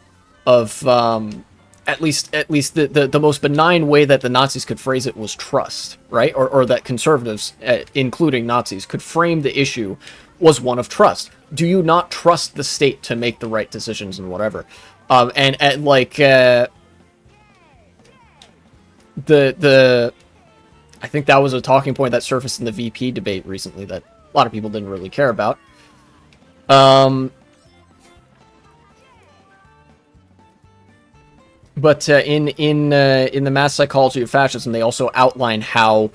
least the most benign way that the Nazis could phrase it was trust, right? Or that conservatives, including Nazis, could frame the issue was one of trust. Do you not trust the state to make the right decisions and whatever? And like I think that was a talking point that surfaced in the VP debate recently that a lot of people didn't really care about. But in the mass psychology of fascism, they also outline how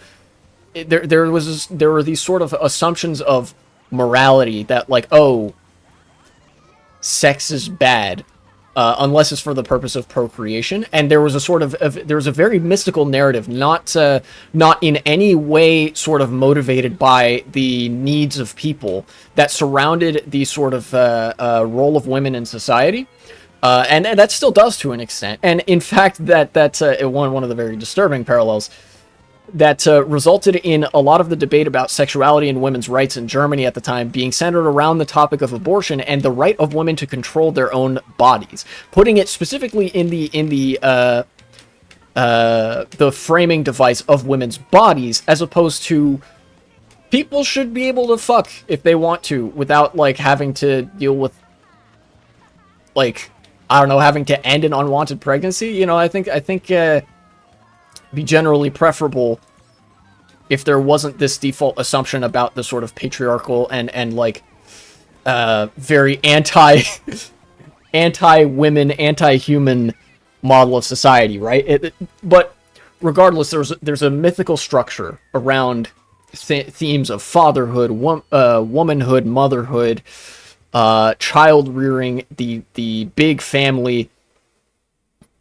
there were these sort of assumptions of morality that, like, oh, sex is bad unless it's for the purpose of procreation, and there was a sort of there was a very mystical narrative, not in any way sort of motivated by the needs of people, that surrounded the sort of role of women in society. And that still does to an extent. And in fact, that's one of the very disturbing parallels that resulted in a lot of the debate about sexuality and women's rights in Germany at the time being centered around the topic of abortion and the right of women to control their own bodies, putting it specifically in the framing device of women's bodies, as opposed to people should be able to fuck if they want to without like having to deal with, like, I don't know, having to end an unwanted pregnancy. You know, I think be generally preferable if there wasn't this default assumption about the sort of patriarchal and like very anti-women, anti-human model of society, right? But regardless, there's a mythical structure around themes of fatherhood, womanhood, motherhood, child rearing, the big family,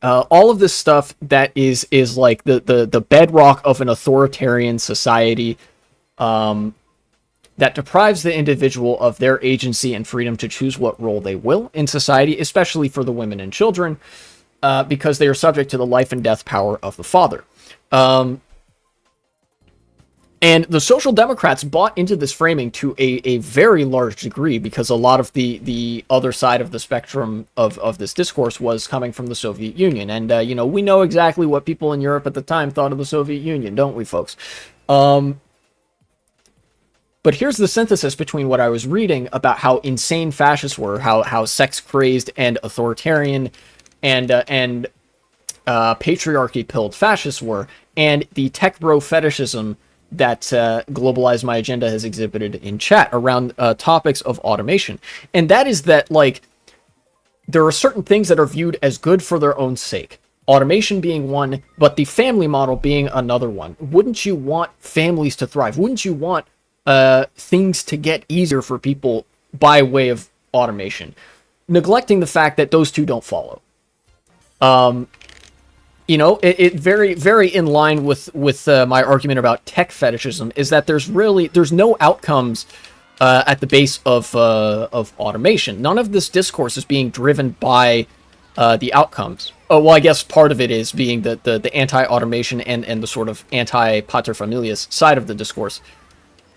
all of this stuff that is like the bedrock of an authoritarian society, that deprives the individual of their agency and freedom to choose what role they will in society, especially for the women and children, because they are subject to the life and death power of the father. And the Social Democrats bought into this framing to a very large degree, because a lot of the other side of the spectrum of this discourse was coming from the Soviet Union. And, you know, we know exactly what people in Europe at the time thought of the Soviet Union, don't we, folks? But here's the synthesis between what I was reading about how insane fascists were, how sex-crazed and authoritarian and patriarchy-pilled fascists were, and the tech bro fetishism that Globalize My Agenda has exhibited in chat around topics of automation. And that is that, like, there are certain things that are viewed as good for their own sake. Automation being one, but the family model being another one. Wouldn't you want families to thrive? Wouldn't you want things to get easier for people by way of automation? Neglecting the fact that those two don't follow. You know, it very, very in line with my argument about tech fetishism is that there's no outcomes at the base of automation. None of this discourse is being driven by the outcomes. Oh, well, I guess part of it is being the anti-automation and the sort of anti-paterfamilias side of the discourse.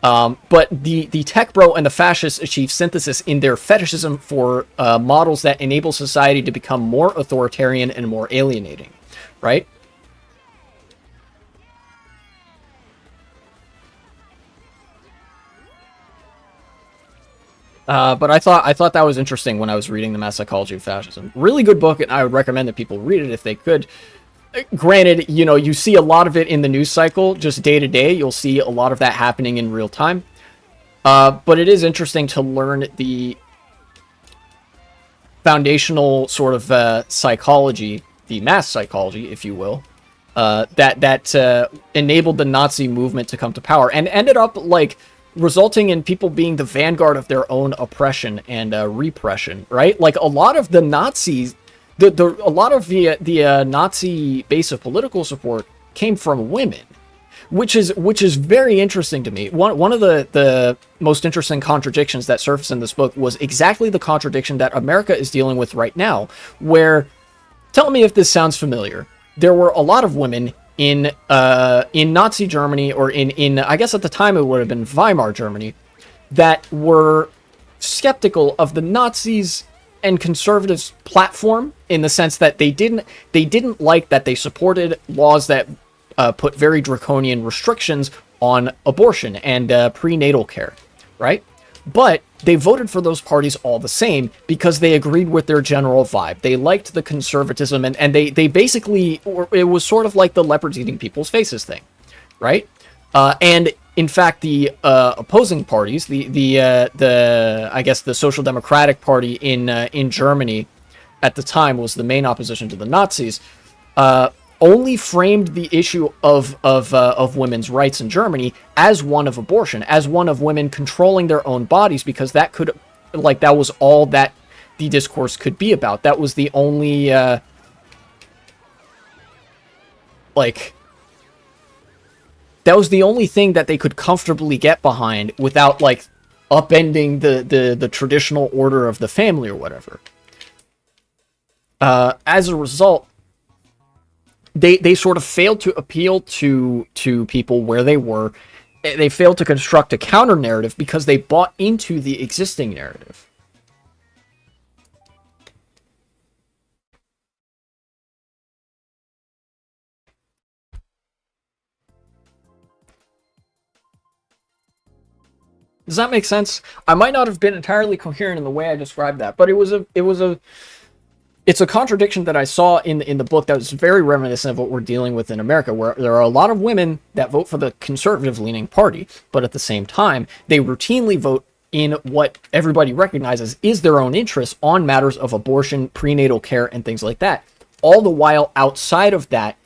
But the tech bro and the fascists achieve synthesis in their fetishism for models that enable society to become more authoritarian and more alienating. Right? But I thought that was interesting when I was reading The Mass Psychology of Fascism. Really good book, and I would recommend that people read it if they could. Granted, you know, you see a lot of it in the news cycle, just day to day. You'll see a lot of that happening in real time. But it is interesting to learn the foundational sort of psychology, the mass psychology, if you will, that enabled the Nazi movement to come to power and ended up like resulting in people being the vanguard of their own oppression and repression, right? Like a lot of the Nazis, a lot of the Nazi base of political support came from women, which is very interesting to me. One of the most interesting contradictions that surfaced in this book was exactly the contradiction that America is dealing with right now, where, tell me if this sounds familiar. There were a lot of women in Nazi Germany, or in I guess at the time it would have been Weimar Germany, that were skeptical of the Nazis and conservatives' platform, in the sense that they didn't like that they supported laws that put very draconian restrictions on abortion and prenatal care, right? But they voted for those parties all the same because they agreed with their general vibe. They liked the conservatism, and they basically, it was sort of like the leopards eating people's faces thing, right? And in fact, the opposing parties, the I guess the Social Democratic Party in Germany at the time was the main opposition to the Nazis. Only framed the issue of women's rights in Germany as one of abortion, as one of women controlling their own bodies, because that could, like, that was all that the discourse could be about. That was the only, like, that was the only thing that they could comfortably get behind without, like, upending the traditional order of the family or whatever. As a result, they sort of failed to appeal to people where they were. They failed to construct a counter narrative because they bought into the existing narrative. Does that make sense? I might not have been entirely coherent in the way I described that, but it's a contradiction that I saw in the book that was very reminiscent of what we're dealing with in America, where there are a lot of women that vote for the conservative-leaning party, but at the same time, they routinely vote in what everybody recognizes is their own interest on matters of abortion, prenatal care, and things like that. All the while, outside of that,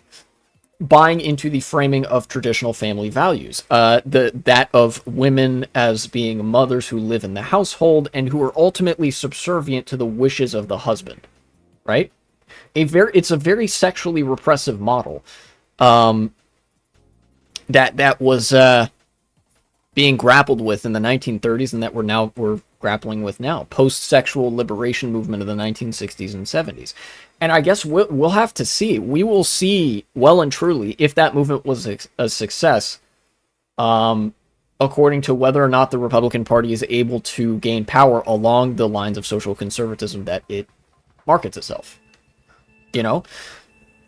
buying into the framing of traditional family values, that of women as being mothers who live in the household and who are ultimately subservient to the wishes of the husband. Right? It's a very sexually repressive model, that was being grappled with in the 1930s, and that we're grappling with now, post-sexual liberation movement of the 1960s and 70s. And I guess we'll have to see. We will see well and truly if that movement was a success, according to whether or not the Republican Party is able to gain power along the lines of social conservatism that it markets itself, you know,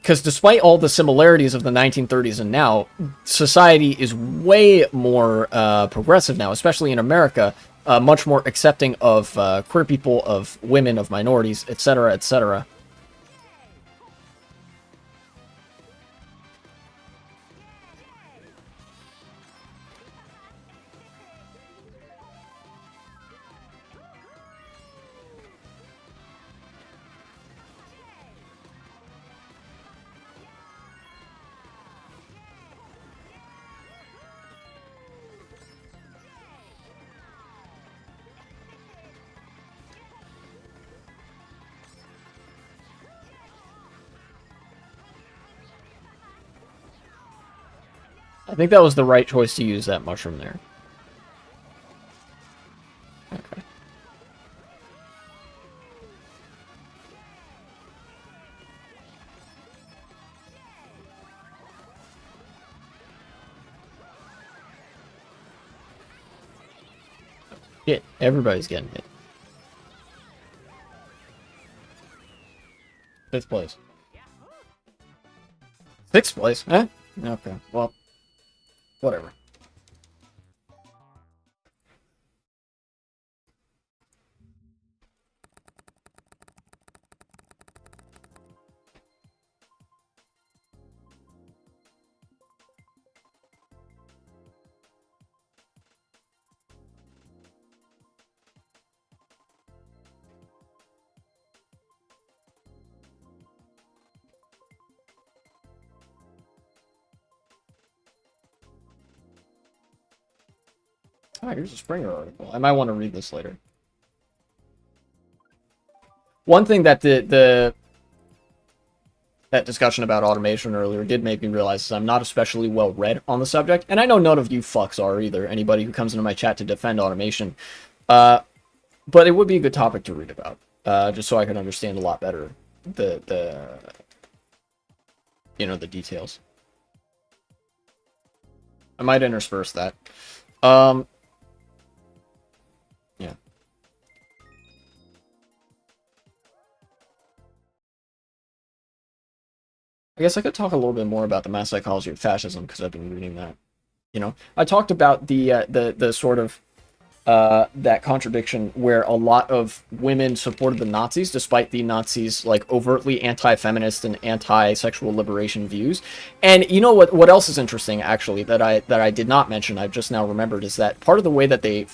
because despite all the similarities of the 1930s and now, society is way more progressive now, especially in America, much more accepting of queer people, of women, of minorities, etc., etc. I think that was the right choice to use that mushroom there. Okay. Shit, everybody's getting hit. Fifth place. Sixth place? Eh? Okay, well, whatever. Ah, here's a Springer article. I might want to read this later. One thing that that discussion about automation earlier did make me realize is I'm not especially well read on the subject, and I know none of you fucks are either, anybody who comes into my chat to defend automation. But it would be a good topic to read about, just so I can understand a lot better the the details. I might intersperse that. Um, yeah. I guess I could talk a little bit more about the mass psychology of fascism because I've been reading that. I talked about the sort of that contradiction where a lot of women supported the Nazis despite the Nazis like overtly anti-feminist and anti-sexual liberation views. And you know what else is interesting actually that I did not mention, I've just now remembered, is that part of the way that they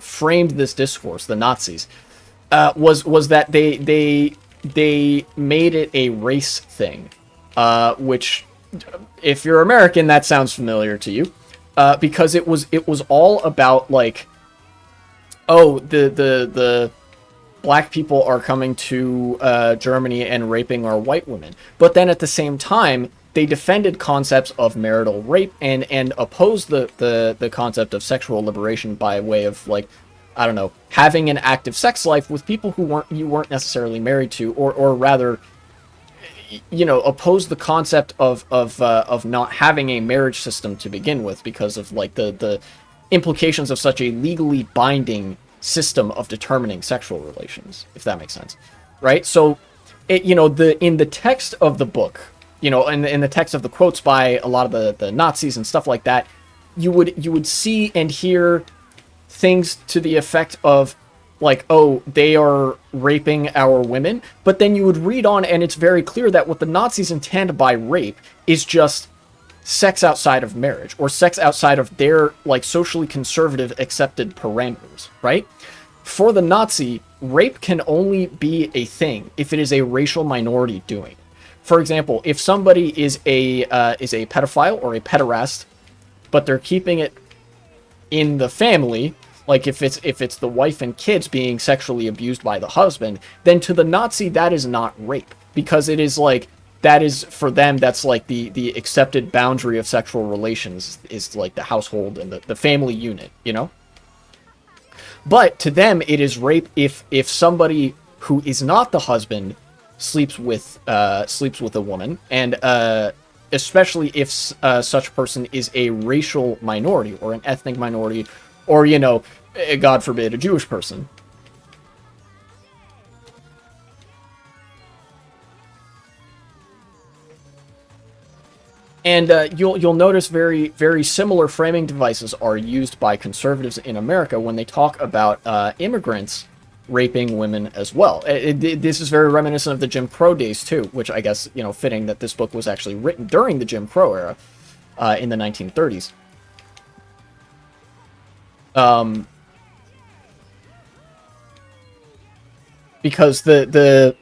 framed this discourse, the Nazis, was that they made it a race thing, which, if you're American, that sounds familiar to you, because it was all about like, oh, the black people are coming to Germany and raping our white women, but then at the same time they defended concepts of marital rape and opposed the concept of sexual liberation by way of like, I don't know, having an active sex life with people who you weren't necessarily married to, or rather, oppose the concept of not having a marriage system to begin with because of like the implications of such a legally binding system of determining sexual relations, if that makes sense, right? So, in the text of the book, in the text of the quotes by a lot of the Nazis and stuff like that, you would see and hear things to the effect of like, oh, they are raping our women, but then you would read on and it's very clear that what the Nazis intend by rape is just sex outside of marriage, or sex outside of their like socially conservative accepted parameters, right? For the Nazi, rape can only be a thing if it is a racial minority doing it. For example, if somebody is a pedophile or a pederast, but they're keeping it in the family, like if it's the wife and kids being sexually abused by the husband, then to the Nazi that is not rape, because it is like, that is, for them, that's like the accepted boundary of sexual relations is like the household and the family unit, But to them it is rape if somebody who is not the husband sleeps with a woman, and especially if such person is a racial minority or an ethnic minority, or, God forbid, a Jewish person. And you'll notice very, very similar framing devices are used by conservatives in America when they talk about immigrants raping women as well. This is very reminiscent of the Jim Crow days too, which I guess, fitting that this book was actually written during the Jim Crow era in the 1930s. Because the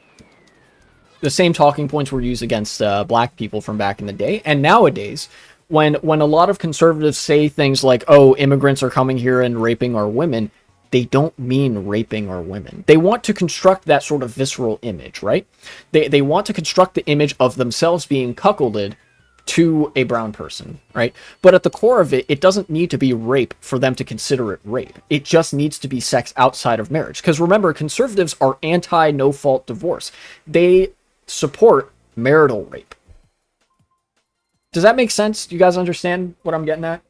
same talking points were used against black people from back in the day, and nowadays, when a lot of conservatives say things like, "Oh, immigrants are coming here and raping our women," they don't mean raping our women. They want to construct that sort of visceral image, right? They want to construct the image of themselves being cuckolded to a brown person, right? But at the core of it, it doesn't need to be rape for them to consider it rape. It just needs to be sex outside of marriage. Because remember, conservatives are anti-no-fault divorce. They support marital rape. Does that make sense? Do you guys understand what I'm getting at?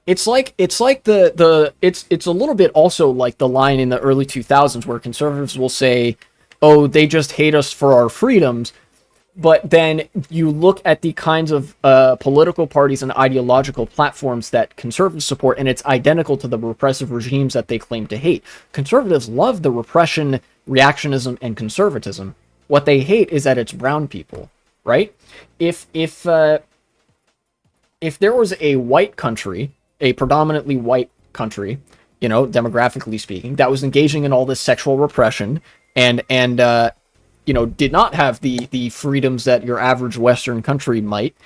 It's it's a little bit also like the line in the early 2000s where conservatives will say, "Oh, they just hate us for our freedoms," but then you look at the kinds of political parties and ideological platforms that conservatives support, and it's identical to the repressive regimes that they claim to hate. Conservatives love the repression, reactionism, and conservatism. What they hate is that it's brown people, right? If there was a white country, a predominantly white country, demographically speaking, that was engaging in all this sexual repression and did not have the freedoms that your average Western country might,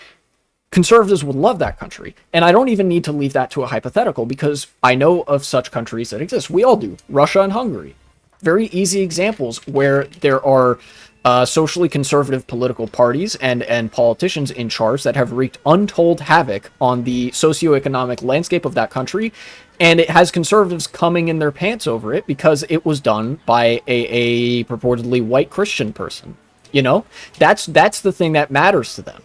conservatives would love that country. And I don't even need to leave that to a hypothetical, because I know of such countries that exist. We all do. Russia and Hungary. Very easy examples where there are socially conservative political parties and politicians in charge that have wreaked untold havoc on the socioeconomic landscape of that country, and it has conservatives coming in their pants over it because it was done by a purportedly white Christian person. You know, that's the thing that matters to them.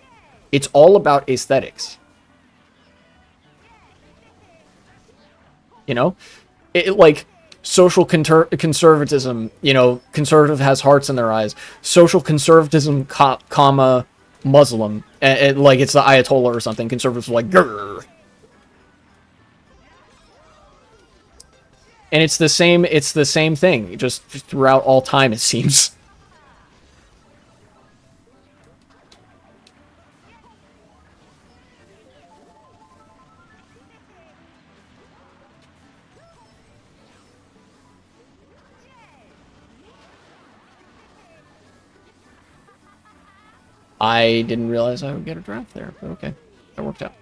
It's all about aesthetics. You know, like social conservatism. You know, conservative has hearts in their eyes. Social conservatism, comma Muslim, like it's the Ayatollah or something. Conservatives are like grrr. And it's the same. It's the same thing, just throughout all time. It seems. I didn't realize I would get a draft there, but okay, that worked out.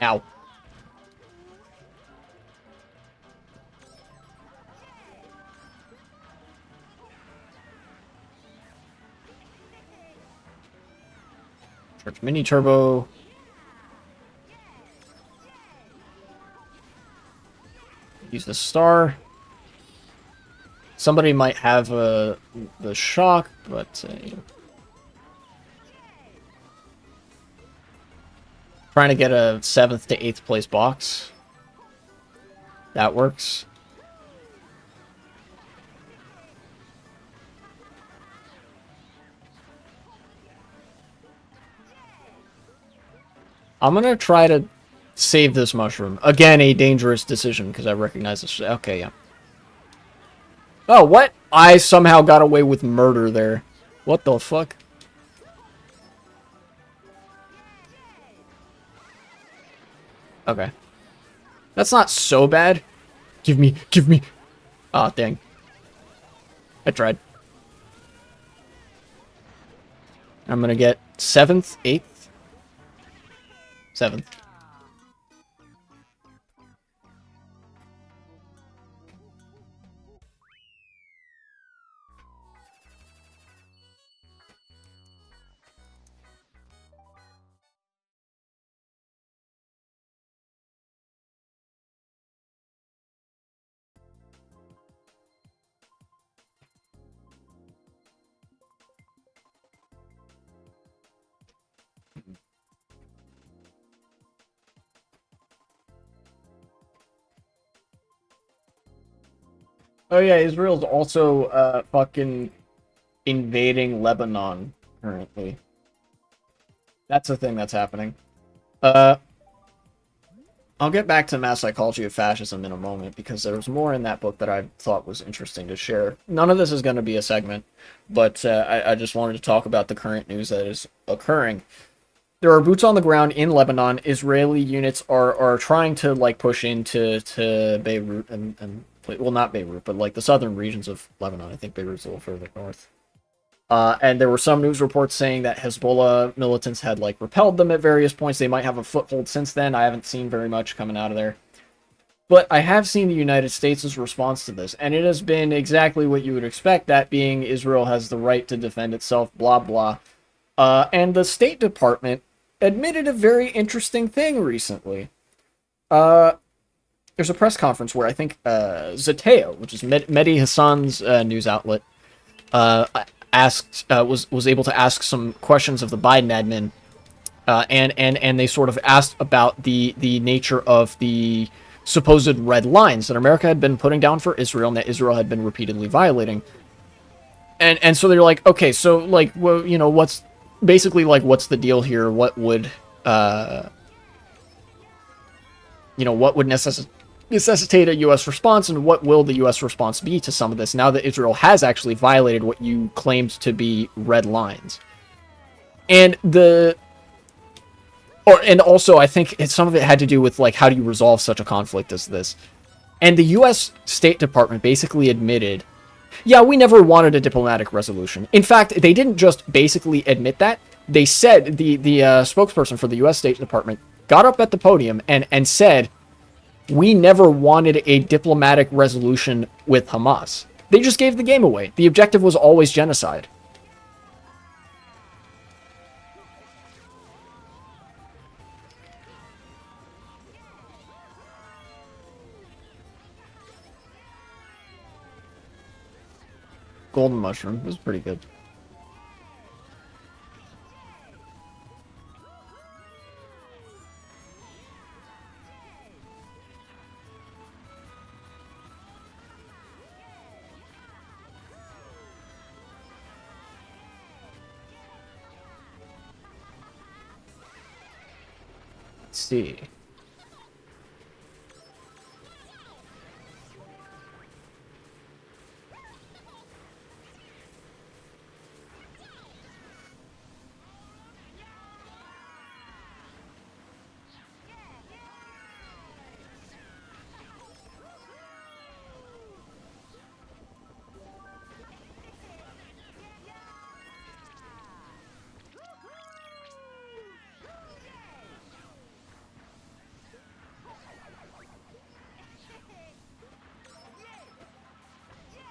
Ow. Charge mini turbo. Use the star. Somebody might have the shock, but trying to get a 7th to 8th place box. That works. I'm gonna try to save this mushroom. Again, a dangerous decision because I recognize this. Okay, yeah. Oh, what? I somehow got away with murder there. What the fuck? Okay. That's not so bad. Give me. Ah, dang. I tried. I'm gonna get 7th, 8th. 7th. Oh yeah, Israel's also fucking invading Lebanon currently. That's a thing that's happening. I'll get back to Mass Psychology of Fascism in a moment because there was more in that book that I thought was interesting to share. None of this is going to be a segment, but I just wanted to talk about the current news that is occurring. There are boots on the ground in Lebanon. Israeli units are trying to like push into Beirut and well, not Beirut, but like the southern regions of Lebanon. I think Beirut's a little further north. And there were some news reports saying that Hezbollah militants had like repelled them at various points. They might have a foothold since then. I haven't seen very much coming out of there. But I have seen the United States' response to this, and it has been exactly what you would expect, that being Israel has the right to defend itself, blah, blah. And the State Department admitted a very interesting thing recently. There's a press conference where I think Zateo, which is Mehdi Hassan's news outlet, was able to ask some questions of the Biden admin, and they sort of asked about the nature of the supposed red lines that America had been putting down for Israel and that Israel had been repeatedly violating. And so they're like, okay, so like, well, you know, what's basically like, what's the deal here? What would what would necessitate a U.S. response, and what will the U.S. response be to some of this now that Israel has actually violated what you claimed to be red lines? And also I think some of it had to do with like, how do you resolve such a conflict as this? And the U.S. State Department basically admitted, yeah, we never wanted a diplomatic resolution. In fact, they didn't just basically admit that. They said, the spokesperson for the U.S. State Department got up at the podium and said, We never wanted a diplomatic resolution with Hamas. They just gave the game away. The objective was always genocide. Golden mushroom was pretty good. Let's see.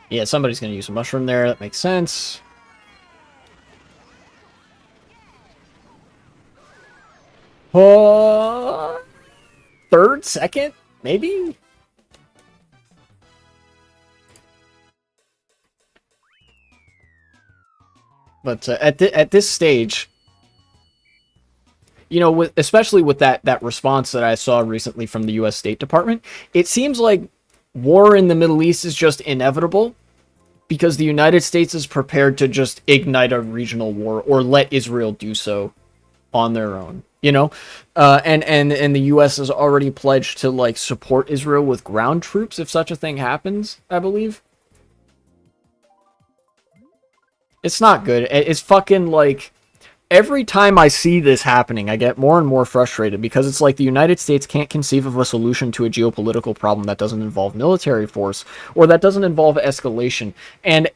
Yeah, somebody's going to use a mushroom there. That makes sense. Third, second, maybe? But at this stage, you know, especially with that response that I saw recently from the U.S. State Department, it seems like war in the Middle East is just inevitable because the United States is prepared to just ignite a regional war or let Israel do so on their own. You know, and the U.S. has already pledged to like support Israel with ground troops if such a thing happens, I believe. It's not good. It's fucking like every time I see this happening, I get more and more frustrated because it's like the United States can't conceive of a solution to a geopolitical problem that doesn't involve military force or that doesn't involve escalation. And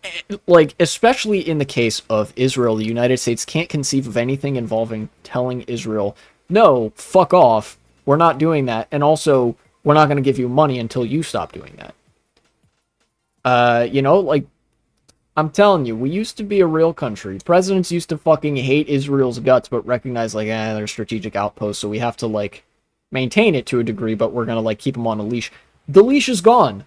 like, especially in the case of Israel, the United States can't conceive of anything involving telling Israel, no, fuck off. We're not doing that. And also, we're not going to give you money until you stop doing that. You know, like, I'm telling you, we used to be a real country. Presidents used to fucking hate Israel's guts, but recognize, like, they're a strategic outpost, so we have to, like, maintain it to a degree, but we're gonna, like, keep them on a leash. The leash is gone.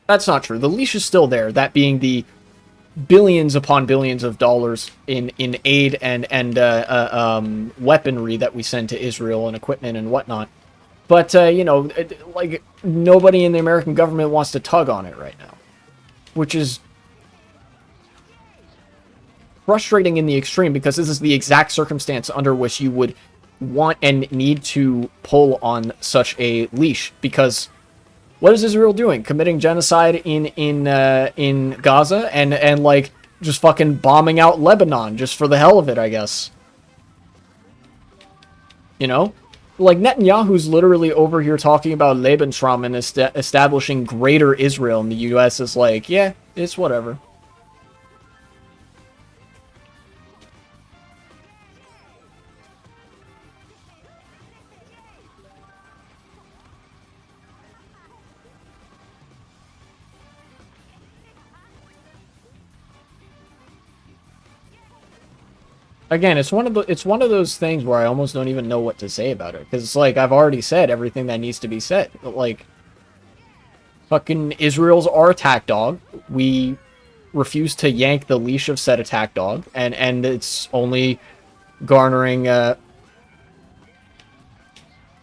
That's not true. The leash is still there, that being the billions upon billions of dollars in aid and weaponry that we send to Israel and equipment and whatnot. But, you know, like, nobody in the American government wants to tug on it right now. Which is frustrating in the extreme, because this is the exact circumstance under which you would want and need to pull on such a leash. Because what is Israel doing? Committing genocide in Gaza and, like, just fucking bombing out Lebanon just for the hell of it, I guess. You know? Like, Netanyahu's literally over here talking about Lebensraum and establishing greater Israel, and the U.S. is like, yeah, it's whatever. Again, it's one of those things where I almost don't even know what to say about it, because it's like I've already said everything that needs to be said. But like, fucking Israel's our attack dog. We refuse to yank the leash of said attack dog, and it's only garnering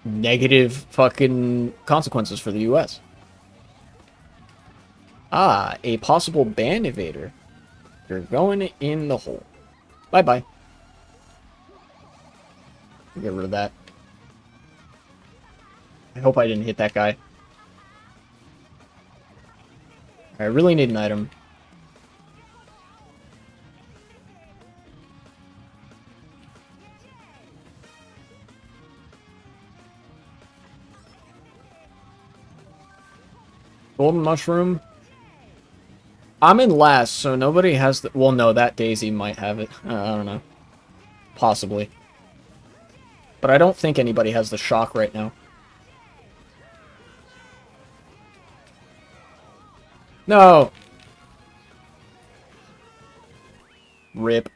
negative fucking consequences for the U.S. Ah, a possible ban evader. You're going in the hole. Bye bye. Get rid of that. I hope I didn't hit that guy. I really need an item. Golden mushroom. I'm in last, so nobody has the... Well, no, that Daisy might have it. I don't know. Possibly. But I don't think anybody has the shock right now. No! Rip.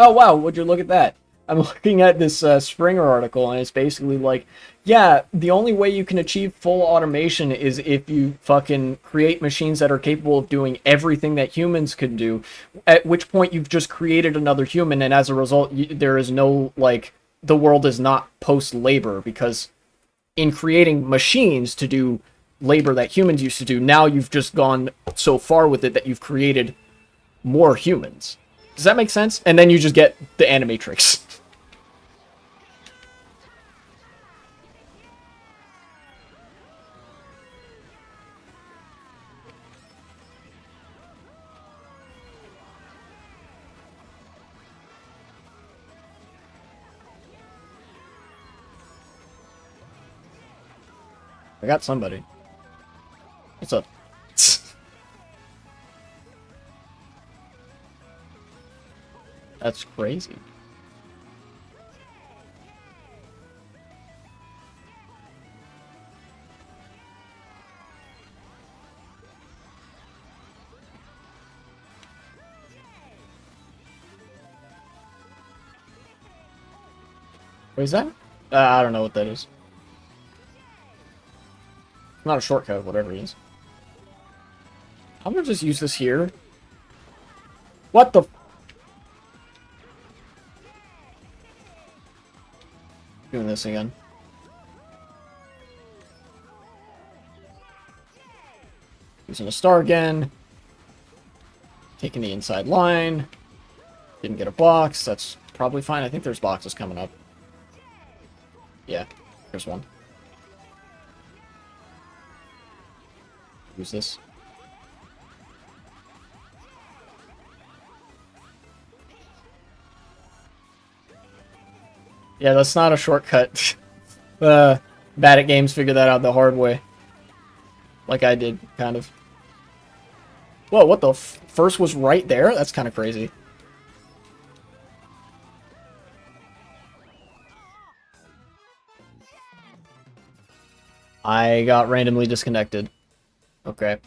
Oh wow, would you look at that? I'm looking at this Springer article, and it's basically like, yeah, the only way you can achieve full automation is if you fucking create machines that are capable of doing everything that humans could do, at which point you've just created another human, and as a result, there is no, like, the world is not post-labor, because in creating machines to do labor that humans used to do, now you've just gone so far with it that you've created more humans. Does that make sense? And then you just get the animatrix. I got somebody. What's up? That's crazy. What is that? I don't know what that is. It's not a shortcut, whatever it is. I'm gonna just use this here. What the? Doing this again. Using a star again. Taking the inside line. Didn't get a box. That's probably fine. I think there's boxes coming up. Yeah, there's one. Use this. Yeah, that's not a shortcut. Bad at games figure that out the hard way. Like I did, kind of. Whoa, what the f- First was right there? That's kind of crazy. I got randomly disconnected. Okay.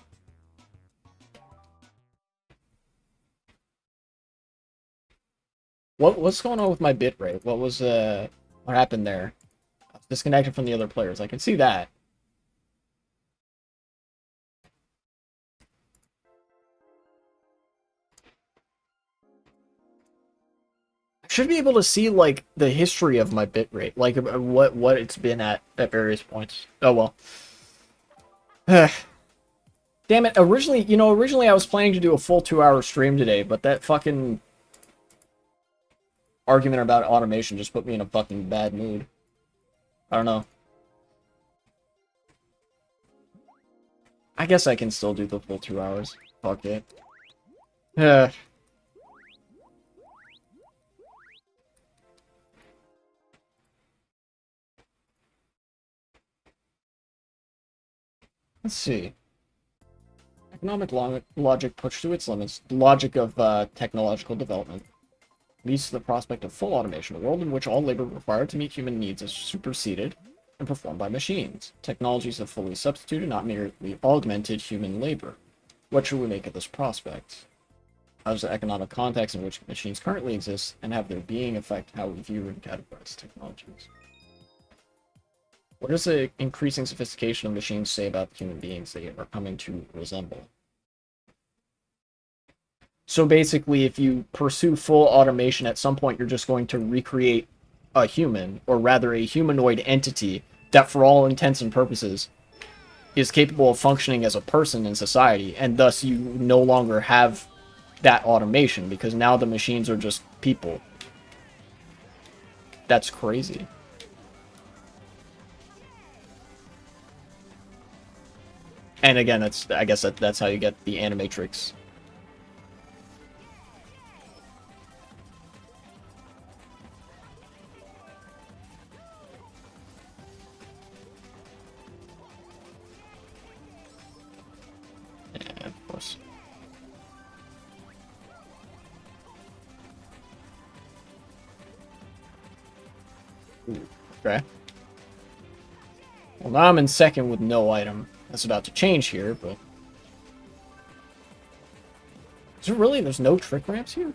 What's going on with my bitrate? What happened there? I was disconnected from the other players. I can see that. I should be able to see, like, the history of my bitrate, like what it's been at various points. Oh well. Damn it, originally I was planning to do a full 2-hour stream today, but that fucking argument about automation just put me in a fucking bad mood. I don't know. I guess I can still do the full 2 hours. Fuck it. Let's see. Economic logic pushed to its limits. The logic of technological development leads to the prospect of full automation, a world in which all labor required to meet human needs is superseded and performed by machines. Technologies have fully substituted, not merely augmented, human labor. What should we make of this prospect? How does the economic context in which machines currently exist and have their being affect how we view and categorize technologies? What does the increasing sophistication of machines say about the human beings they are coming to resemble? So basically, if you pursue full automation, at some point you're just going to recreate a human, or rather a humanoid entity, that for all intents and purposes is capable of functioning as a person in society, and thus you no longer have that automation because now the machines are just people. That's crazy. And again, I guess that's how you get the animatrix. Yeah, of course. Ooh, okay. Well, now I'm in second with no item. That's about to change here, but... Is it really? There's no trick ramps here?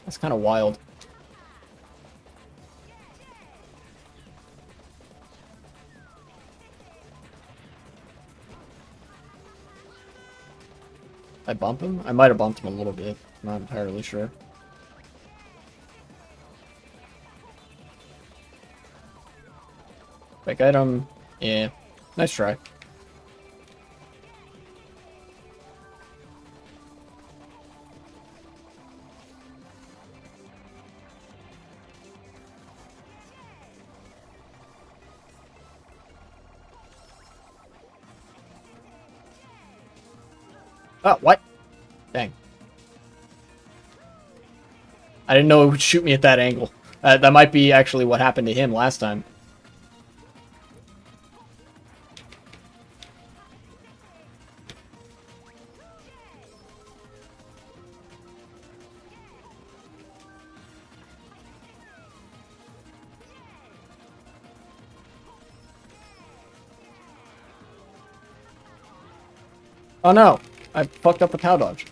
That's kind of wild. I bump him? I might have bumped him a little bit. I'm not entirely sure. Quick item. Yeah. Nice try. Oh, what? Dang. I didn't know it would shoot me at that angle. That might be actually what happened to him last time. Oh no! I fucked up a cow dodge.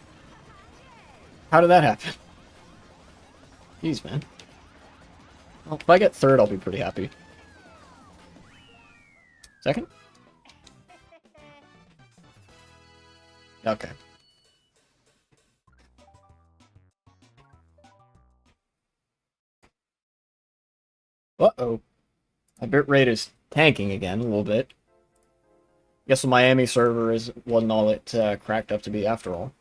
How did that happen? Jeez, man. Well, if I get third, I'll be pretty happy. Second? Okay. Uh-oh. My bit rate is tanking again a little bit. Guess the Miami server wasn't all it cracked up to be after all.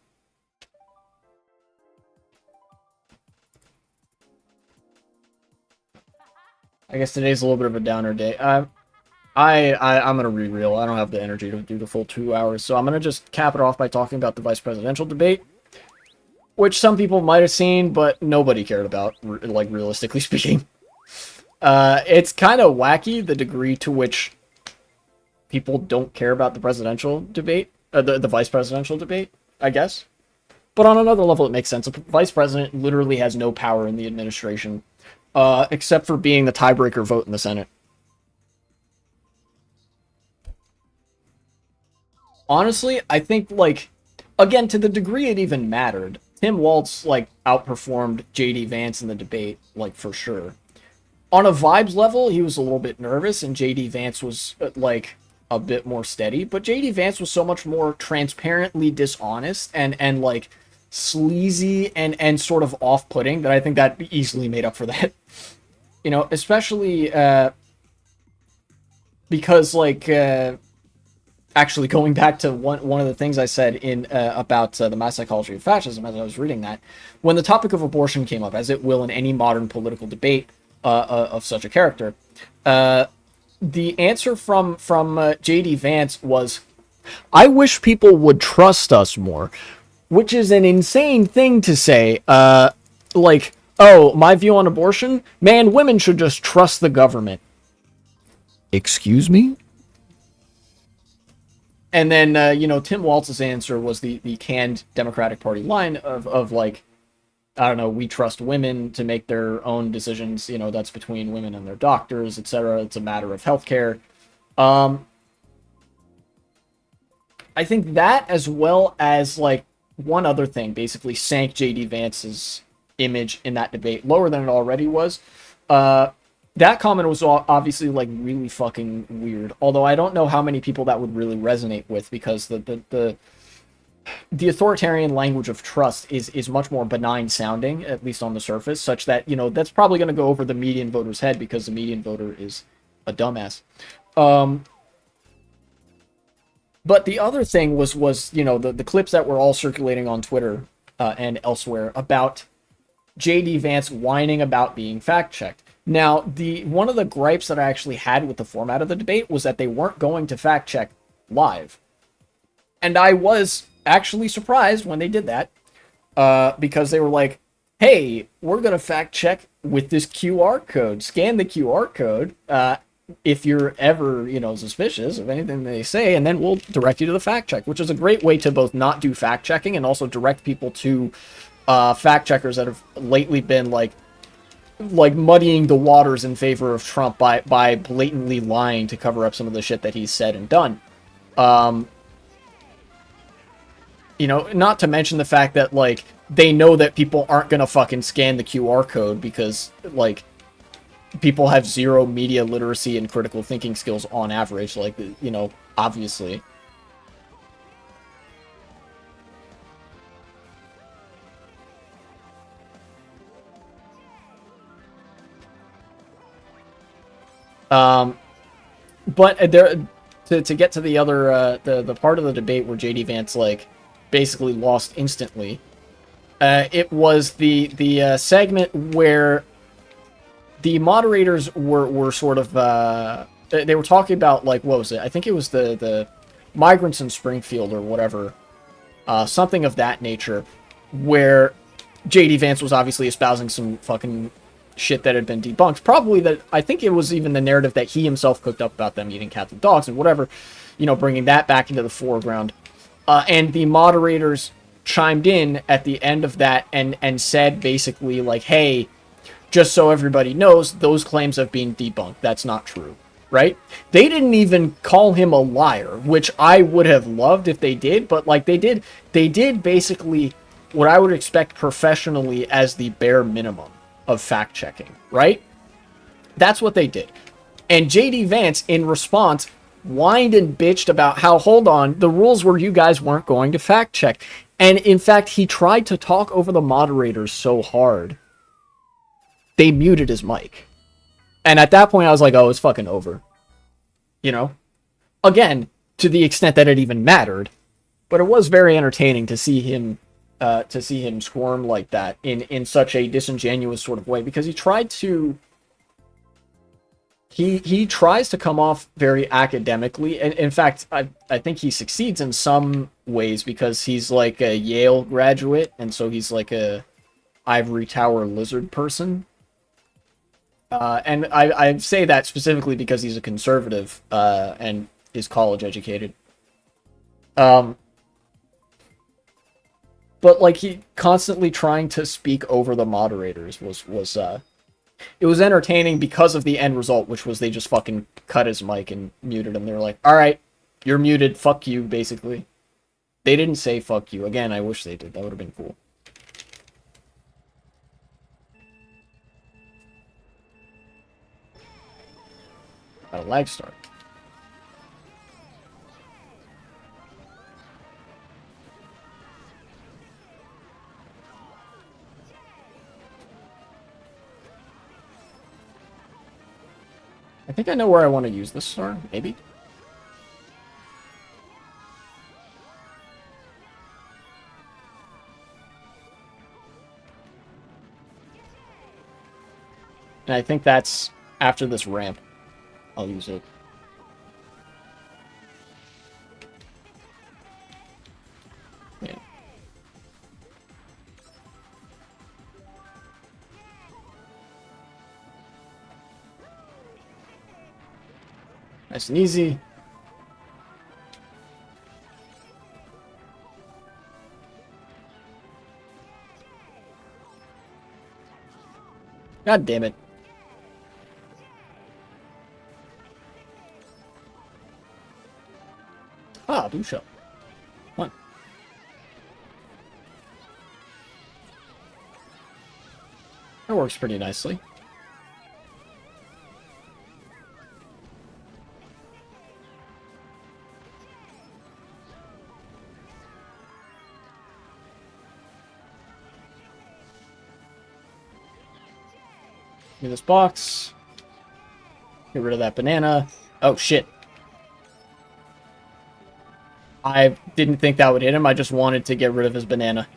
I guess today's a little bit of a downer day. I'm gonna re-reel. I don't have the energy to do the full 2 hours, so I'm gonna just cap it off by talking about the vice presidential debate, which some people might have seen, but nobody cared about, like, realistically speaking. It's kind of wacky, the degree to which people don't care about the presidential debate, the vice presidential debate, I guess. But on another level, it makes sense. The vice president literally has no power in the administration, except for being the tiebreaker vote in the Senate. Honestly, I think, like, again, to the degree it even mattered, Tim Walz, like, outperformed JD Vance in the debate, like, for sure. On a vibes level, he was a little bit nervous, and JD Vance was, like, a bit more steady. But JD Vance was so much more transparently dishonest and like, sleazy and sort of off-putting that I think that easily made up for that. You know, especially, because, like, actually going back to one of the things I said in about the mass psychology of fascism as I was reading that, when the topic of abortion came up, as it will in any modern political debate of such a character, the answer from JD Vance was, "I wish people would trust us more," which is an insane thing to say. Like, oh, my view on abortion, man, women should just trust the government. Excuse me? And then, you know, Tim Walz's answer was the canned Democratic Party line of like, I don't know, we trust women to make their own decisions. You know, that's between women and their doctors, etc. It's a matter of healthcare. I think that, as well as, like, one other thing, basically sank JD Vance's image in that debate lower than it already was. That comment was obviously, like, really fucking weird. Although I don't know how many people that would really resonate with, because the authoritarian language of trust is much more benign sounding, at least on the surface, such that, you know, that's probably going to go over the median voter's head because the median voter is a dumbass. But the other thing was you know the clips that were all circulating on Twitter and elsewhere about JD Vance whining about being fact checked. Now, the one of the gripes that I actually had with the format of the debate was that they weren't going to fact check live. And I was actually surprised when they did that, because they were like, hey, we're going to fact check with this QR code. Scan the QR code if you're ever, you know, suspicious of anything they say, and then we'll direct you to the fact check, which is a great way to both not do fact checking and also direct people to fact checkers that have lately been like muddying the waters in favor of Trump by blatantly lying to cover up some of the shit that he's said and done. You know, not to mention the fact that, like, they know that people aren't gonna fucking scan the QR code because, like, people have zero media literacy and critical thinking skills on average, like, you know, obviously. But there, to get to the other, the part of the debate where JD Vance, like, basically lost instantly, it was the segment where the moderators were sort of, they were talking about, like, what was it? I think it was the migrants in Springfield or whatever, something of that nature, where JD Vance was obviously espousing some fucking shit that had been debunked. Probably that, I think it was even the narrative that he himself cooked up about them eating cats and dogs and whatever, you know, bringing that back into the foreground. And the moderators chimed in at the end of that and said basically, like, hey, just so everybody knows, those claims have been debunked. That's not true, right? They didn't even call him a liar, which I would have loved if they did, but, like, they did basically what I would expect professionally as the bare minimum of fact-checking, right? That's what they did. And JD Vance, in response, whined and bitched about how, hold on, the rules were you guys weren't going to fact-check. And, in fact, he tried to talk over the moderators so hard, they muted his mic. And at that point, I was like, oh, it's fucking over. You know? Again, to the extent that it even mattered. But it was very entertaining to see him squirm like that in such a disingenuous sort of way, because he tried to he tries to come off very academically, and in fact I think he succeeds in some ways because he's like a Yale graduate, and so he's like a ivory tower lizard person, and I say that specifically because he's a conservative and is college educated. But, like, he constantly trying to speak over the moderators was it was entertaining because of the end result, which was they just fucking cut his mic and muted him. They were like, all right, you're muted, fuck you, basically. They didn't say fuck you. Again, I wish they did. That would have been cool. A lag start. I think I know where I want to use this star, maybe? And I think that's after this ramp. I'll use it. Yeah. Nice and easy. God damn it. Ah, blue shell. Come on. That works pretty nicely. Give me this box. Get rid of that banana. Oh, shit. I didn't think that would hit him. I just wanted to get rid of his banana.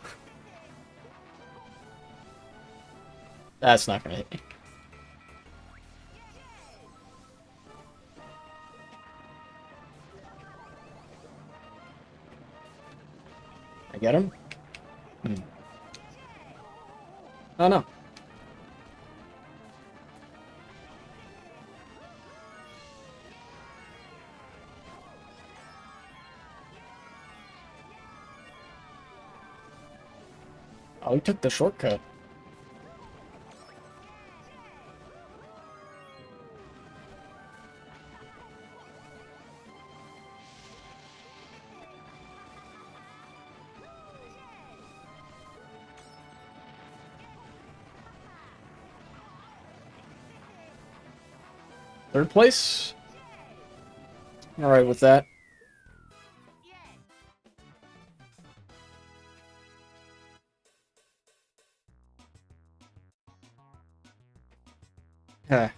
That's not gonna hit me. I get him? Oh no. Oh, he took the shortcut. Third place? Alright with that. Huh.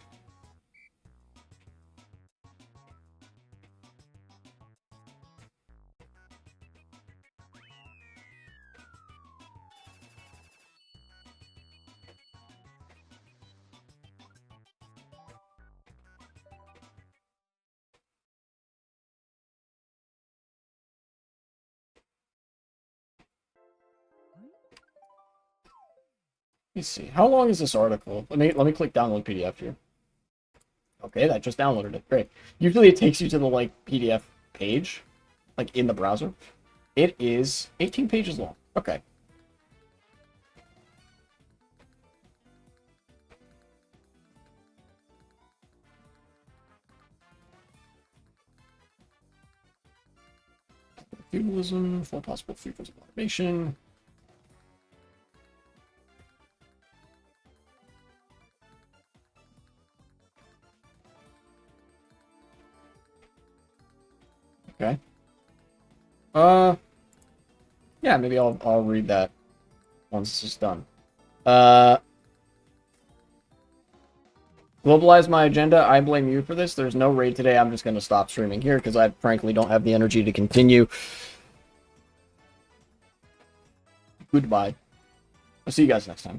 Let me see. How long is this article? Let me click download PDF here. Okay, that just downloaded it. Great. Usually it takes you to the like PDF page, like in the browser. It is 18 pages long. Okay. Feudalism, 4 possible futures of automation. Okay. Yeah, maybe I'll read that once this is done. Globalize my agenda. I blame you for this. There's no raid today. I'm just going to stop streaming here because I frankly don't have the energy to continue. Goodbye. I'll see you guys next time.